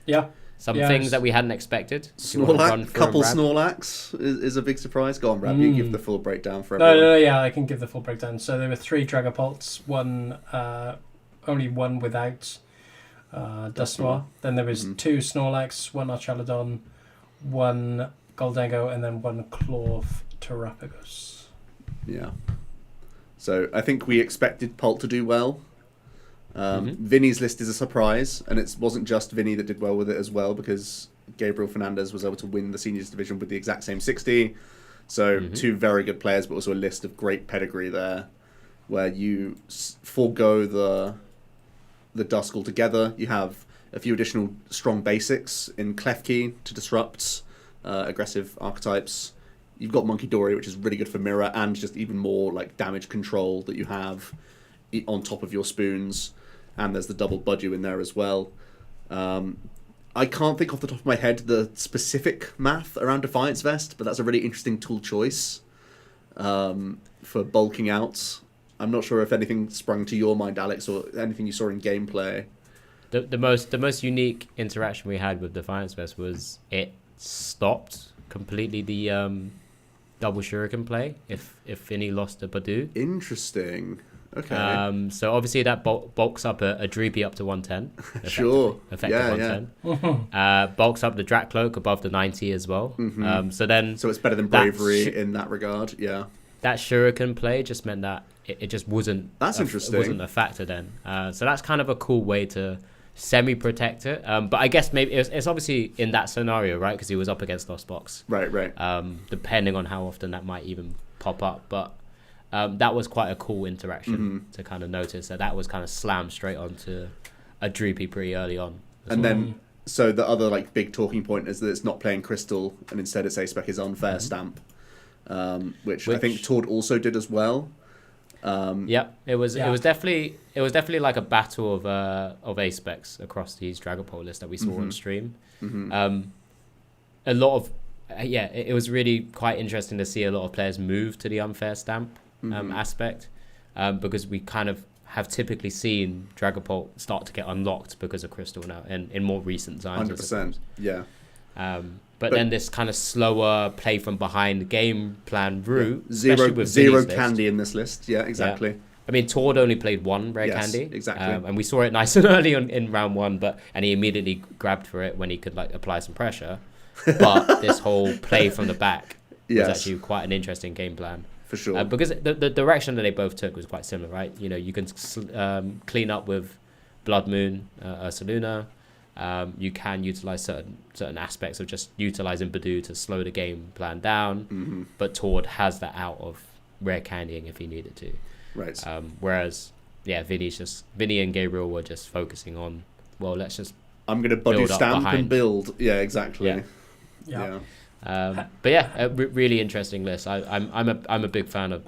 Yeah. Some things that we hadn't expected. Couple Snorlax is a big surprise. Go on, Rab, you give the full breakdown for everyone. No, I can give the full breakdown. So there were 3 Dragapults, only one without Dusknoir. Then there was 2 Snorlax, 1 Archaludon, 1 Goldango, and then 1 Clorf Terrapagos. Yeah. So I think we expected Pult to do well. Vinny's list is a surprise, and it wasn't just Vinny that did well with it as well, because Gabriel Fernandez was able to win the seniors division with the exact same 60. So 2 very good players, but also a list of great pedigree there, where you forego the Dusk altogether. You have a few additional strong basics in Klefki to disrupt aggressive archetypes. You've got Monkey Dory, which is really good for mirror, and just even more like damage control that you have on top of your spoons. And there's the double Budu in there as well. I can't think off the top of my head the specific math around Defiance Vest, but that's a really interesting tool choice for bulking out. I'm not sure if anything sprung to your mind, Alex, or anything you saw in gameplay. The most unique interaction we had with Defiance Vest was it stopped completely the double Shuriken play if Finny lost a Budu. Interesting. Okay. So obviously that bulks up a Droopy up to 110. Sure. Effective 110. Bulks up the Drakcloak above the 90 as well. So it's better than Bravery in that regard. Yeah. That Shuriken play just meant that it just wasn't. That's interesting. It wasn't a factor then. So that's kind of a cool way to semi-protect it. But I guess maybe it's obviously in that scenario, right? Because he was up against Lost Box. Right. Depending on how often that might even pop up, but. That was quite a cool interaction to kind of notice that was kind of slammed straight onto a Droopy pretty early on. And then, so the other like big talking point is that it's not playing Crystal and instead it's A-Spec is unfair stamp, which I think Tord also did as well. It was definitely like a battle of A-Specs across these Dragapult lists that we saw on stream. A lot of it was really quite interesting to see a lot of players move to the unfair stamp aspect, because we kind of have typically seen Dragapult start to get unlocked because of Crystal now, and in more recent times. 100%, yeah. But then this kind of slower play from behind game plan route, zero candy in this list. Yeah, exactly. Yeah. I mean, Tord only played 1 rare candy, exactly, and we saw it nice and early in round 1, and he immediately grabbed for it when he could like apply some pressure. But this whole play from the back was actually quite an interesting game plan. For sure. Because the direction that they both took was quite similar, right? You know, you can clean up with Blood Moon, Ursaluna. You can utilize certain aspects of just utilizing Badoo to slow the game plan down, but Tord has that out of rare candying if he needed to. Right. Whereas, Vinny and Gabriel were just focusing on, well, let's just. I'm going to Badoo stamp and build. Yeah, exactly. Yeah. But yeah, really interesting list. I'm a big fan of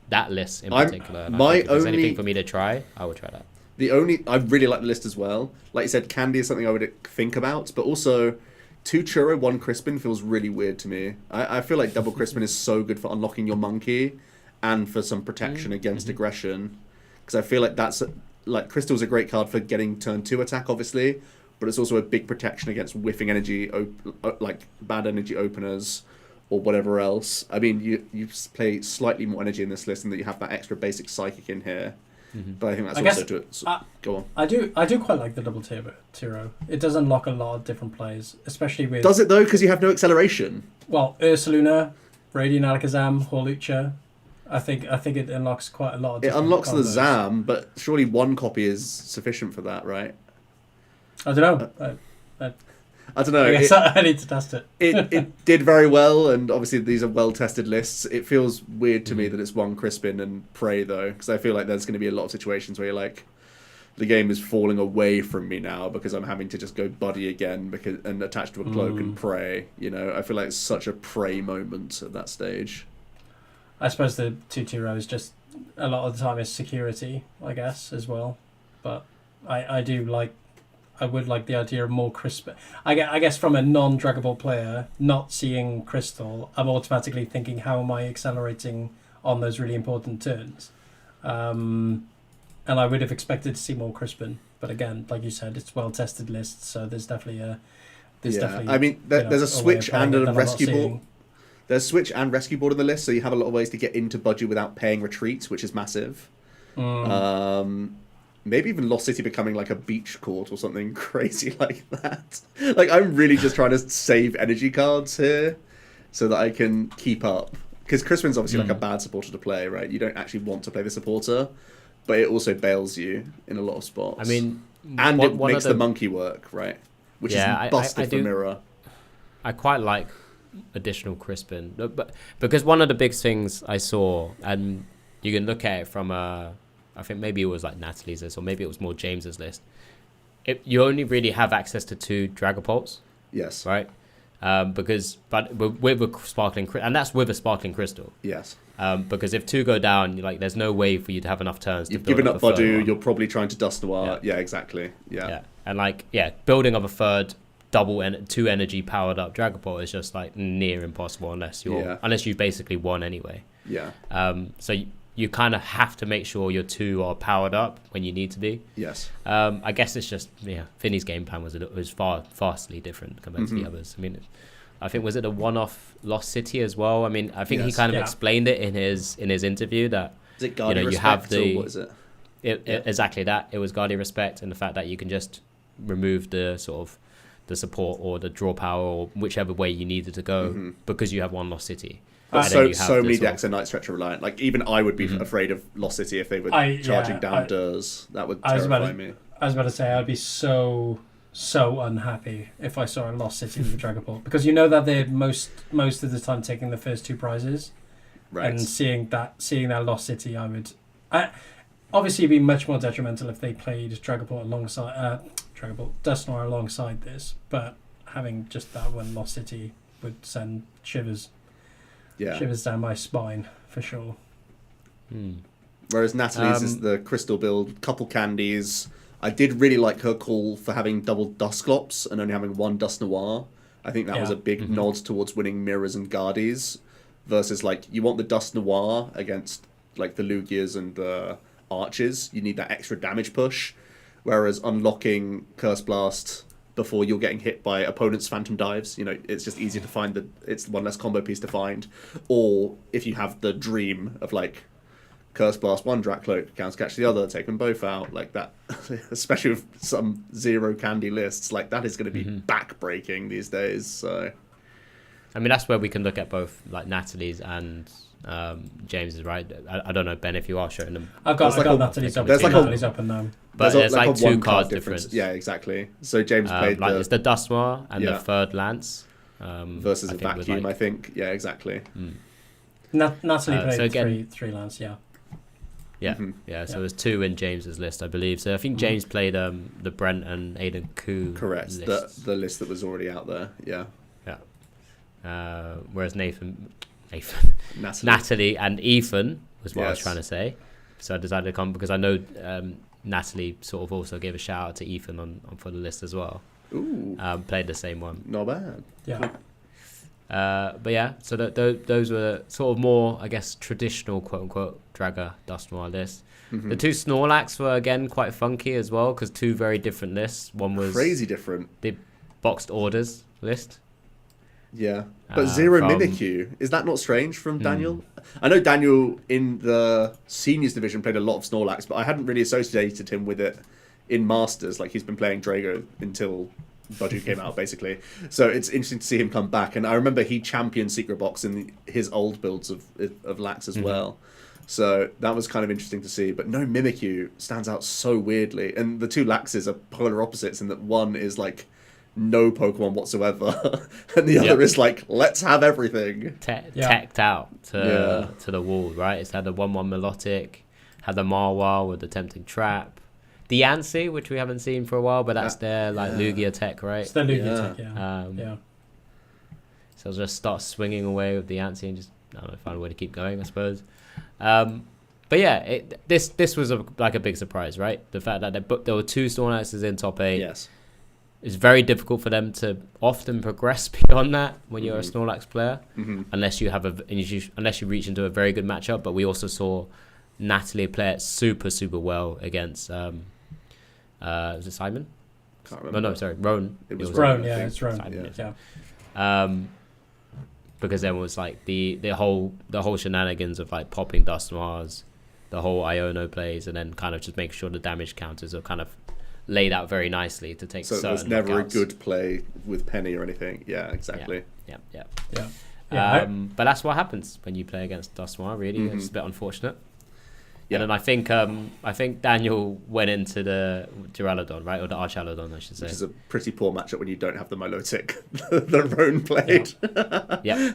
that list in particular. And if there's anything for me to try, I would try that. I really like the list as well. Like you said, Candy is something I would think about, but also 2 Churro, 1 Crispin feels really weird to me. I feel like double Crispin is so good for unlocking your monkey and for some protection against aggression. Because I feel like Crystal's a great card for getting turn 2 attack, obviously, but it's also a big protection against whiffing energy, like bad energy openers or whatever else. I mean, you play slightly more energy in this list, and that you have that extra basic psychic in here. But I think that's go on. I do quite like the double Tiro. It does unlock a lot of different plays, especially with. Does it though? Because you have no acceleration. Well, Ursaluna, Radiant Alakazam, Horlucha. I think it unlocks quite a lot. It unlocks the Zam, but surely 1 copy is sufficient for that, right? I don't know. I don't know. I guess I need to test it. It did very well, and obviously these are well-tested lists. It feels weird to me that it's 1 Crispin and Prey, though, because I feel like there's going to be a lot of situations where you're like, the game is falling away from me now because I'm having to just go Buddy again and attach to a cloak and Prey. You know, I feel like it's such a Prey moment at that stage. I suppose the 2 rows just a lot of the time is security, I guess, as well. But I would like the idea of more Crispin. I guess from a non-Dragon Ball player, not seeing Crystal, I'm automatically thinking, how am I accelerating on those really important turns? And I would have expected to see more Crispin. But again, like you said, it's well-tested list, so there's definitely I mean, there's a switch and a rescue board. There's switch and rescue board on the list, so you have a lot of ways to get into Budgie without paying retreat, which is massive. Maybe even Lost City becoming like a beach court or something crazy like that. Like, I'm really just trying to save energy cards here so that I can keep up. Because Crispin's obviously like a bad supporter to play, right? You don't actually want to play the supporter, but it also bails you in a lot of spots. I mean, and it makes the monkey work, right? Which is busted for Mirror. I quite like additional Crispin, but because one of the big things I saw, and you can look at it from I think maybe it was like Natalie's list, or maybe it was more James's list. You only really have access to 2 Dragapults. Yes. Right? But with a Sparkling Crystal, and that's with a Sparkling Crystal. Yes. Because if 2 go down, there's no way for you to have enough turns to build up a third. You've given up Badoo, you're probably trying to Dust Noir. Yeah, exactly. Yeah. And building up a third double 2 energy powered up Dragapult is just like near impossible unless you basically won anyway. Yeah. So you kind of have to make sure your 2 are powered up when you need to be. Yes. I guess it's just Vinny's game plan was vastly different compared to the others. I mean, I think was it a one-off Lost City as well? I mean, I think he kind of explained it in his interview that is it Guardian Respect, or what is it? Exactly that. It was Guardian Respect, and the fact that you can just remove the sort of the support or the draw power or whichever way you needed to go because you have 1 Lost City. So many decks are Night Stretcher reliant. Like, even I would be afraid of Lost City if they were charging down Durs. That would terrify me. I was about to say, I'd be so unhappy if I saw a Lost City with a Dragapult, because you know that they're most of the time taking the first 2 prizes, right? And seeing that Lost City, obviously it'd be much more detrimental if they played Dragapult alongside Dust Noir alongside this, but having just that one Lost City would send shivers down my spine for sure. Whereas Natalie's is the crystal build, couple candies. I did really like her call for having double Dusclops and only having 1 Dust Noir. I think that was a big nod towards winning Mirrors and Guardies, versus like you want the Dust Noir against like the Lugias and the Arches. You need that extra damage push, whereas unlocking Curse Blast before you're getting hit by opponents' Phantom Dives, it's just easier to find it's 1 less combo piece to find. Or if you have the dream of like Curse Blast 1, Drat Cloak, Counter Catch the other, take them both out, like that, especially with some 0 candy lists, like that is going to be back-breaking these days. So I mean, that's where we can look at both like Natalie's and James's, right? I don't know, Ben, if you are showing them. I've got Natalie's up. Natalie's up and down. But there's like 2 card difference. Yeah, exactly. So James played it's the Dustmar and the third Lance. Versus a Vacuum, I think. Yeah, exactly. Natalie played three Lance, yeah. Yeah, so there's 2 in James's list, I believe. So I think James played the Brent and Aidan Koo. Correct, the list that was already out there, yeah. Whereas Natalie and Ethan was what I was trying to say. So I decided to come because I know Natalie sort of also gave a shout out to Ethan on for the list as well. Ooh. Played the same one. Not bad. Yeah. But yeah, so those were sort of more, I guess, traditional quote-unquote Dragger Dustmar lists. The 2 Snorlax were, again, quite funky as well, because 2 very different lists. One was... Crazy different. The boxed orders list. Yeah. But 0 Mimikyu, is that not strange from Daniel? I know Daniel in the seniors division played a lot of Snorlax, but I hadn't really associated him with it in Masters. Like, he's been playing Drago until... Budget came out basically, so it's interesting to see him come back. And I remember he championed Secret Box in his old builds of Lax as well, so that was kind of interesting to see. But no, Mimikyu stands out so weirdly, and the 2 Laxes are polar opposites in that one is like no Pokemon whatsoever, and the other is like let's have everything. Teched out to the wall, right? It's had the 1/1 Milotic, had the Marwar with the Tempting Trap. The Yancy, which we haven't seen for a while, but that's their like Lugia tech, right? It's their Lugia tech, yeah. So I'll just start swinging away with the Yancy and just find a way to keep going, I suppose. But yeah, this was a big surprise, right? The fact that there were 2 Snorlaxes in top 8. Yes. It's very difficult for them to often progress beyond that when you're a Snorlax player, unless you reach into a very good matchup. But we also saw Natalie play it super, super well against. Was it Simon? Can't remember. No, sorry, Roan. It was Roan. Yeah, it's Roan. Yeah. Because then was like the whole shenanigans of like popping Dustmars, the whole Iono plays, and then kind of just making sure the damage counters are kind of laid out very nicely to take. So it was never knockouts. A good play with Penny or anything. Yeah, exactly. Yeah. But that's what happens when you play against Dustmar. Really, it's a bit unfortunate. Yeah. And then I think Daniel went into the Duraludon, right? Or the Archaludon, I should say. Which is a pretty poor matchup when you don't have the Milotic the Roan played. Yeah.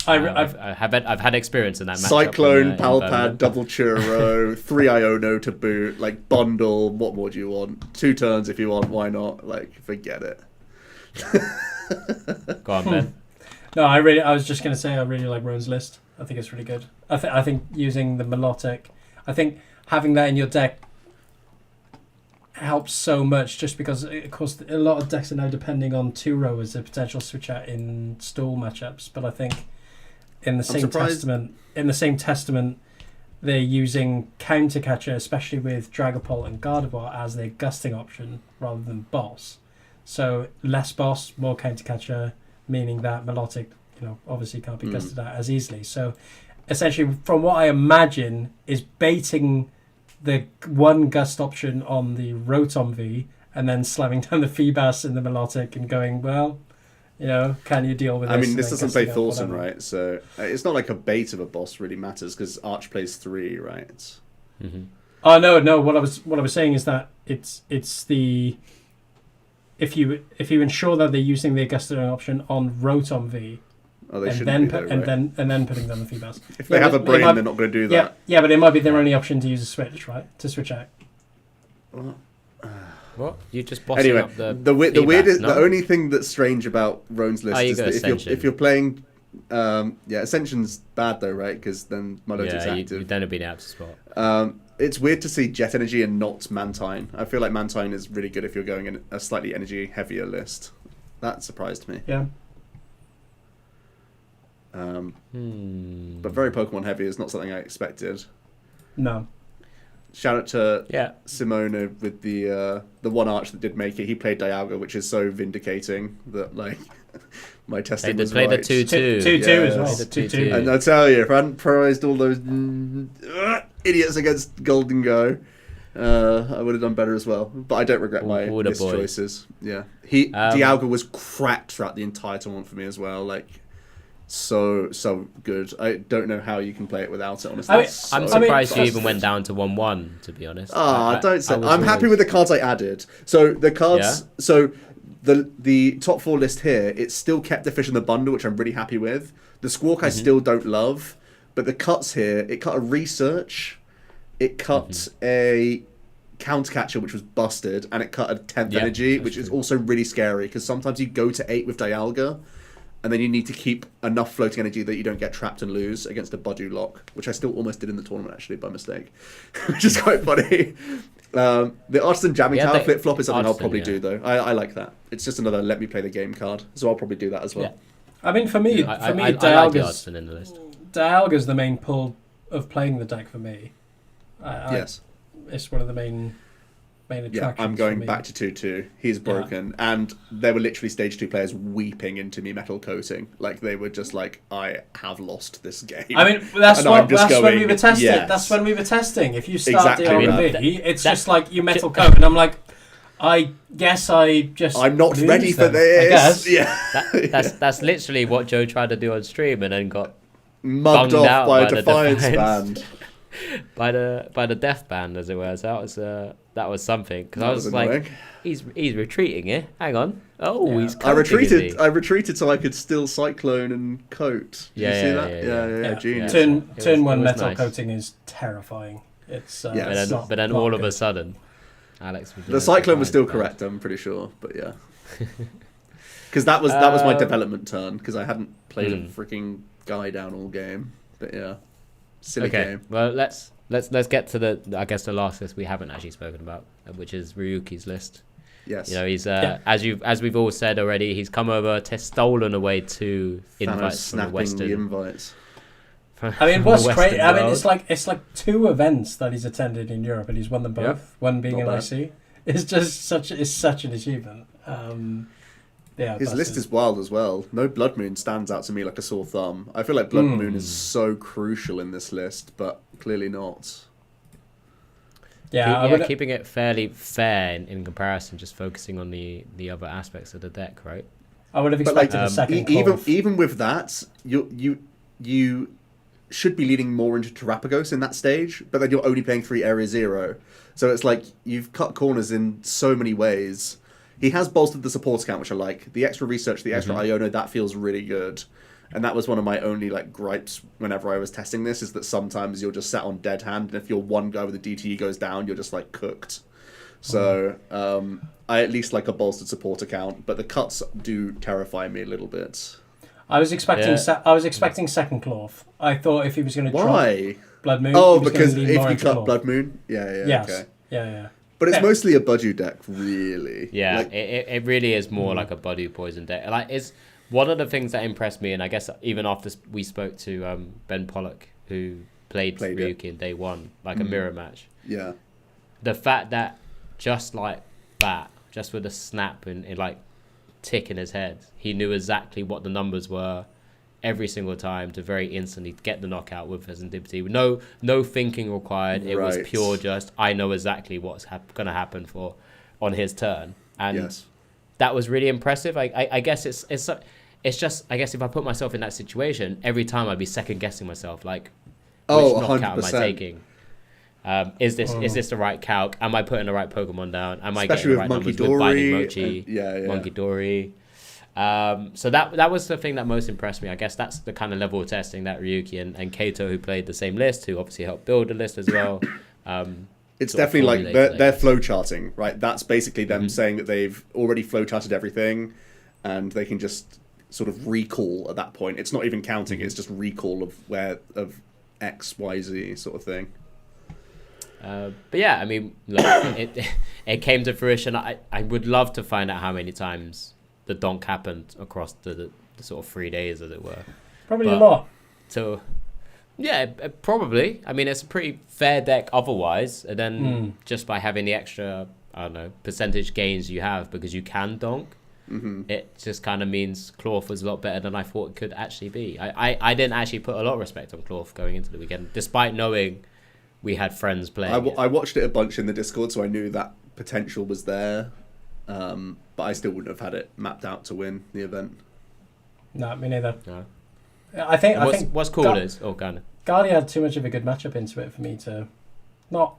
I've had experience in that matchup. Cyclone, Palpad, double Churro, 3 Iono to boot, like bundle, what more do you want? 2 turns if you want, why not? Like, forget it. Go on, Ben. No, I was just going to say I really like Roan's list. I think it's really good. I think using the Milotic, I think having that in your deck helps so much, just because of course a lot of decks are now depending on 2-row as a potential switch out in stall matchups. But I think in the same testament, they're using Counter Catcher, especially with Dragapult and Gardevoir, as their gusting option rather than boss. So less boss, more Counter Catcher, meaning that Milotic, obviously can't be gusted out as easily. So essentially, from what I imagine, is baiting the 1 gust option on the Rotom V and then slamming down the Feebas in the Milotic and going, well, can you deal with this? I mean, this doesn't play Thorson, right? So it's not like a bait of a boss really matters because Arch plays 3, right? Oh no! What I was saying is that it's the if you ensure that they're using the gusting option on Rotom V. Oh, they shouldn't be, and then putting down the Feebas. If they have a brain, they're not going to do that. Yeah, but it might be their only option to use a switch, right? To switch out. What? You just bossing up the weirdest, the only thing that's strange about Roan's list is that if you're playing, Ascension's bad though, right? Because then Milotic's active. You don't have been out to spot. It's weird to see Jet Energy and not Mantine. I feel like Mantine is really good if you're going in a slightly energy heavier list. That surprised me. Yeah. But very Pokemon heavy is not something I expected. No. Shout out to Simona with the one Arch that did make it. He played Dialga, which is so vindicating that like my testing was right. They played the 2-2 as well. 2-2. And I tell you, if I hadn't prized all those idiots against Golden Go, I would have done better as well, but I don't regret my choices. Yeah, Dialga was cracked throughout the entire tournament for me as well. Like, so good. I don't know how you can play it without it. Honestly, I'm surprised you even went down to 1-1. To be honest, don't say. I'm happy with the cards I added. So the cards, the top 4 list here, it's still kept the fish in the bundle, which I'm really happy with. The Squawk I still don't love, but the cuts here, it cut a research, it cut a Countercatcher, which was busted, and it cut a 10th energy, which is also really scary, because sometimes you go to 8 with Dialga, and then you need to keep enough floating energy that you don't get trapped and lose against a Budu lock, which I still almost did in the tournament, actually, by mistake, which is quite funny. The Artisan Jamming Tower flip-flop is something I'll probably do, though. I like that. It's just another let me play the game card, so I'll probably do that as well. Yeah. I mean, for me, I like the Artisan in the list. Dialga's the main pull of playing the deck for me. Yes. It's one of the main attractions. Yeah, I'm going back to 2-2. He's broken. And there were literally stage 2 players weeping into me metal coating. Like, they were just like, I have lost this game. I mean, that's when we were testing. Yes. That's when we were testing. If you start the RV, it's just like you metal coat. And I'm like, I guess I'm not ready for this. I guess. Yeah. That's literally what Joe tried to do on stream and then got mugged off by a Defiance band. by the death band, as it were. So that was something, because I was like, he's retreating here. Hang on. He's coating. I retreated so I could still Cyclone and coat. Did you see that? Yeah. Genius. Turn 1 metal coating is terrifying. It's but then all of a sudden, Alex was the Cyclone was still correct. I'm pretty sure, but yeah, because that was my development turn, because I hadn't played a freaking guy down all game. But yeah. Silly game. Well, let's get to the last list we haven't actually spoken about, which is Ryuki's list. Yes. You know, he's as we've all said already, he's come over, stolen away 2 invites from the Western. The invites. I mean, what's crazy? I mean, it's like 2 events that he's attended in Europe, and he's won them both. Yep. One being an IC. It's just such an achievement. His list is wild as well. No Blood Moon stands out to me like a sore thumb. I feel like Blood Moon is so crucial in this list, but clearly not. Yeah, keeping it fairly fair in comparison, just focusing on the other aspects of the deck, right? I would have expected a second. Even with that, you should be leaning more into Terapagos in that stage, but then you're only playing 3 Area 0. So it's like you've cut corners in so many ways. He has bolstered the support account, which I like. The extra research, the extra Iono, that feels really good. And that was one of my only gripes whenever I was testing this, is that sometimes you're just sat on dead hand, and if your one guy with a DTE goes down, you're just cooked. So I at least like a bolstered support account, but the cuts do terrify me a little bit. I was expecting second Cloth. I thought if he was going to drop Blood Moon, because if you cut Blood Moon, yes. Okay. Yeah. But it's mostly a Budu deck, really. Yeah, it really is more like a Budu poison deck. It's one of the things that impressed me, and I guess even after we spoke to Ben Pollock, who played Ryuki in day 1, a mirror match. Yeah. The fact that just like that, just with a snap and tick in his head, he knew exactly what the numbers were every single time to very instantly get the knockout with Serendipity. No thinking required. It was pure just, I know exactly what's going to happen on his turn. And that was really impressive. I guess it's just, I guess if I put myself in that situation, every time I'd be second guessing myself, which knockout 100%. Am I taking? Is this the right calc? Am I putting the right Pokemon down? Am I getting the right numbers with Binding Mochi, Monkey Dory? So that was the thing that most impressed me. I guess that's the kind of level of testing that Ryuki and Kato, who played the same list, who obviously helped build the list as well. It's definitely they're flow charting, right? That's basically them saying that they've already flow charted everything, and they can just sort of recall at that point. It's not even counting; it's just recall of X, Y, Z sort of thing. But yeah, I mean, look, it came to fruition. I would love to find out how many times the donk happened across the sort of 3 days, as it were. Probably a lot. So, yeah, probably. I mean, it's a pretty fair deck otherwise. And then just by having the extra, I don't know, percentage gains you have because you can donk, it just kind of means Cloth was a lot better than I thought it could actually be. I didn't actually put a lot of respect on Cloth going into the weekend, despite knowing we had friends playing. I watched it a bunch in the Discord, so I knew that potential was there. But I still wouldn't have had it mapped out to win the event. No, me neither. No. I think what's cool is Guardi had too much of a good matchup into it for me to not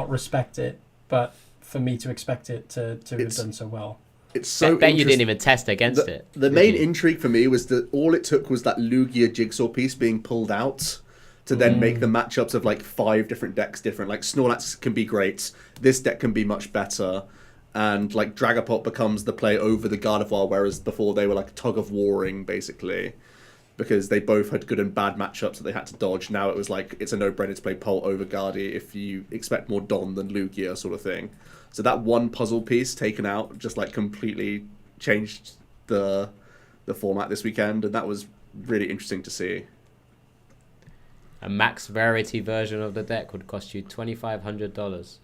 respect it, but for me to expect it to have done so well. It's so bet you didn't even test against it. The main intrigue for me was that all it took was that Lugia jigsaw piece being pulled out to then make the matchups of like 5 different decks different. Like Snorlax can be great, this deck can be much better, and like Dragapult becomes the play over the Gardevoir, whereas before they were like tug of warring basically, because they both had good and bad matchups that they had to dodge. Now it was like it's a no-brainer to play Pult over Guardi if you expect more Don than Lugia sort of thing. So that one puzzle piece taken out just like completely changed the format this weekend, and that was really interesting to see. A max rarity version of the deck would cost you $2,500,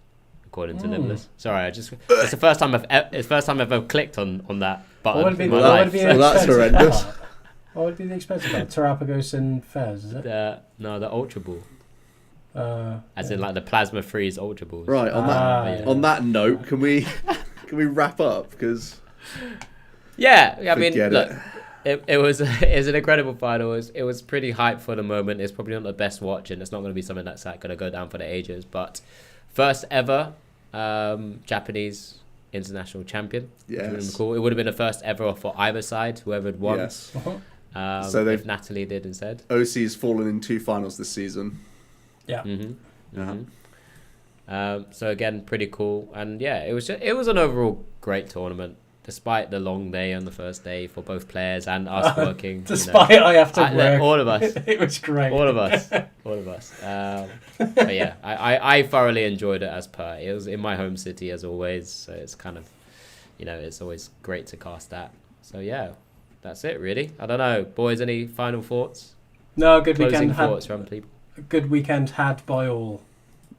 according to Limbless. Sorry, it's the first time I've ever clicked on that button. What would be well, that's horrendous. What would be the expensive one? Terrapagos and Fez, is it? The Ultra Ball. As in like the Plasma Freeze Ultra Balls. Right, on that note, can we wrap up? Because I mean, look, it was an incredible final. It was pretty hype for the moment. It's probably not the best watch, and it's not going to be something that's going to go down for the ages. But first ever Japanese international champion. Yes. Cool. It would have been the first ever for either side, whoever had won. Yes. So if Natalie did instead. OC's fallen in 2 finals this season. Yeah. So again, pretty cool, and it was an overall great tournament, despite the long day on the first day for both players and us working. Despite I have to work, all of us. It was great. All of us. But yeah, I thoroughly enjoyed it as per. It was in my home city as always, so it's kind of, it's always great to cast that. So yeah, that's it really. I don't know, boys. Any final thoughts? No, good Closing weekend. thoughts from people. A good weekend had by all.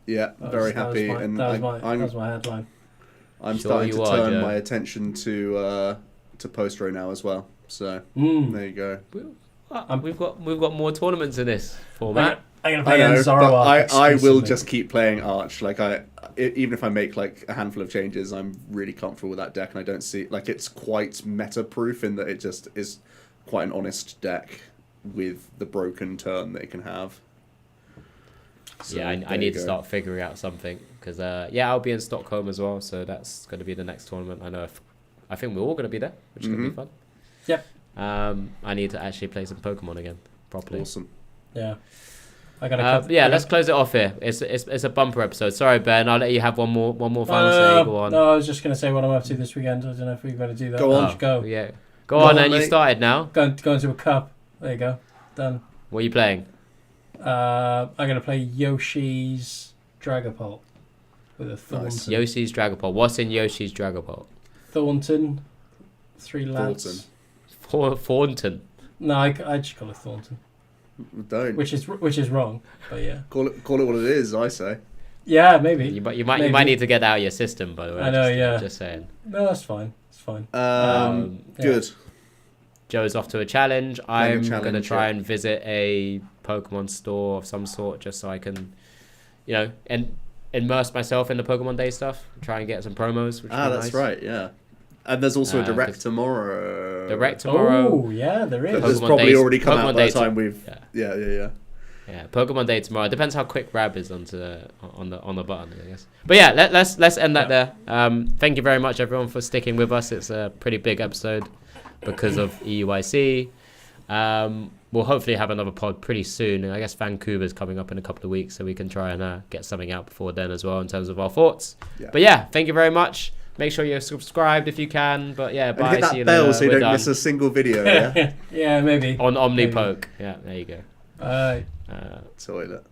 Yeah, very happy. That was my headline. I'm starting to turn my attention to post-row now as well. So there you go. We've got more tournaments in this format. I'm gonna play Zoroark. I will just keep playing Arch. Like even if I make like a handful of changes, I'm really comfortable with that deck, and I don't see like it's quite meta-proof in that it just is quite an honest deck with the broken turn that it can have. So, I need to start figuring out something because I'll be in Stockholm as well, so that's going to be the next tournament. I think we're all going to be there, which is going to be fun. Yep. I need to actually play some Pokemon again properly. Awesome. Yeah. Let's close it off here. It's a bumper episode. Sorry, Ben. I'll let you have one more final say. Go on. No, I was just going to say what I'm up to this weekend. I don't know if we're going to do that. Go on. Go. Yeah. Go on, then. You started now. Going to a cup. There you go. Done. What are you playing? I'm going to play Yoshi's Dragapult with a Thornton. Nice. Yoshi's Dragapult. What's in Yoshi's Dragapult? Thornton. 3 lands. Thornton. No, I just call it Thornton. Don't. Which is wrong, but yeah. Call it what it is, I say. Yeah, maybe. You might need to get that out of your system, by the way. I know, Just saying. No, that's fine. It's fine. Good. Joe's off to a challenge. I'm going to try and visit a Pokemon store of some sort just so I can, and immerse myself in the Pokemon Day stuff. Try and get some promos. Which that's nice. Right, yeah. And there's also a Direct tomorrow. Oh, yeah, there is. There's probably already come out by the time we've... Yeah. Yeah, Pokemon Day tomorrow. Depends how quick Rab is on the button, I guess. But yeah, let's end that there. Thank you very much, everyone, for sticking with us. It's a pretty big episode because of EUIC. We'll hopefully have another pod pretty soon. I guess Vancouver's coming up in a couple of weeks, so we can try and get something out before then as well in terms of our thoughts. Yeah. But yeah, thank you very much. Make sure you're subscribed if you can. But yeah, bye. And hit that bell so you don't miss a single video. Yeah, yeah, maybe. On Omnipoke. Yeah, there you go. Bye. Toilet.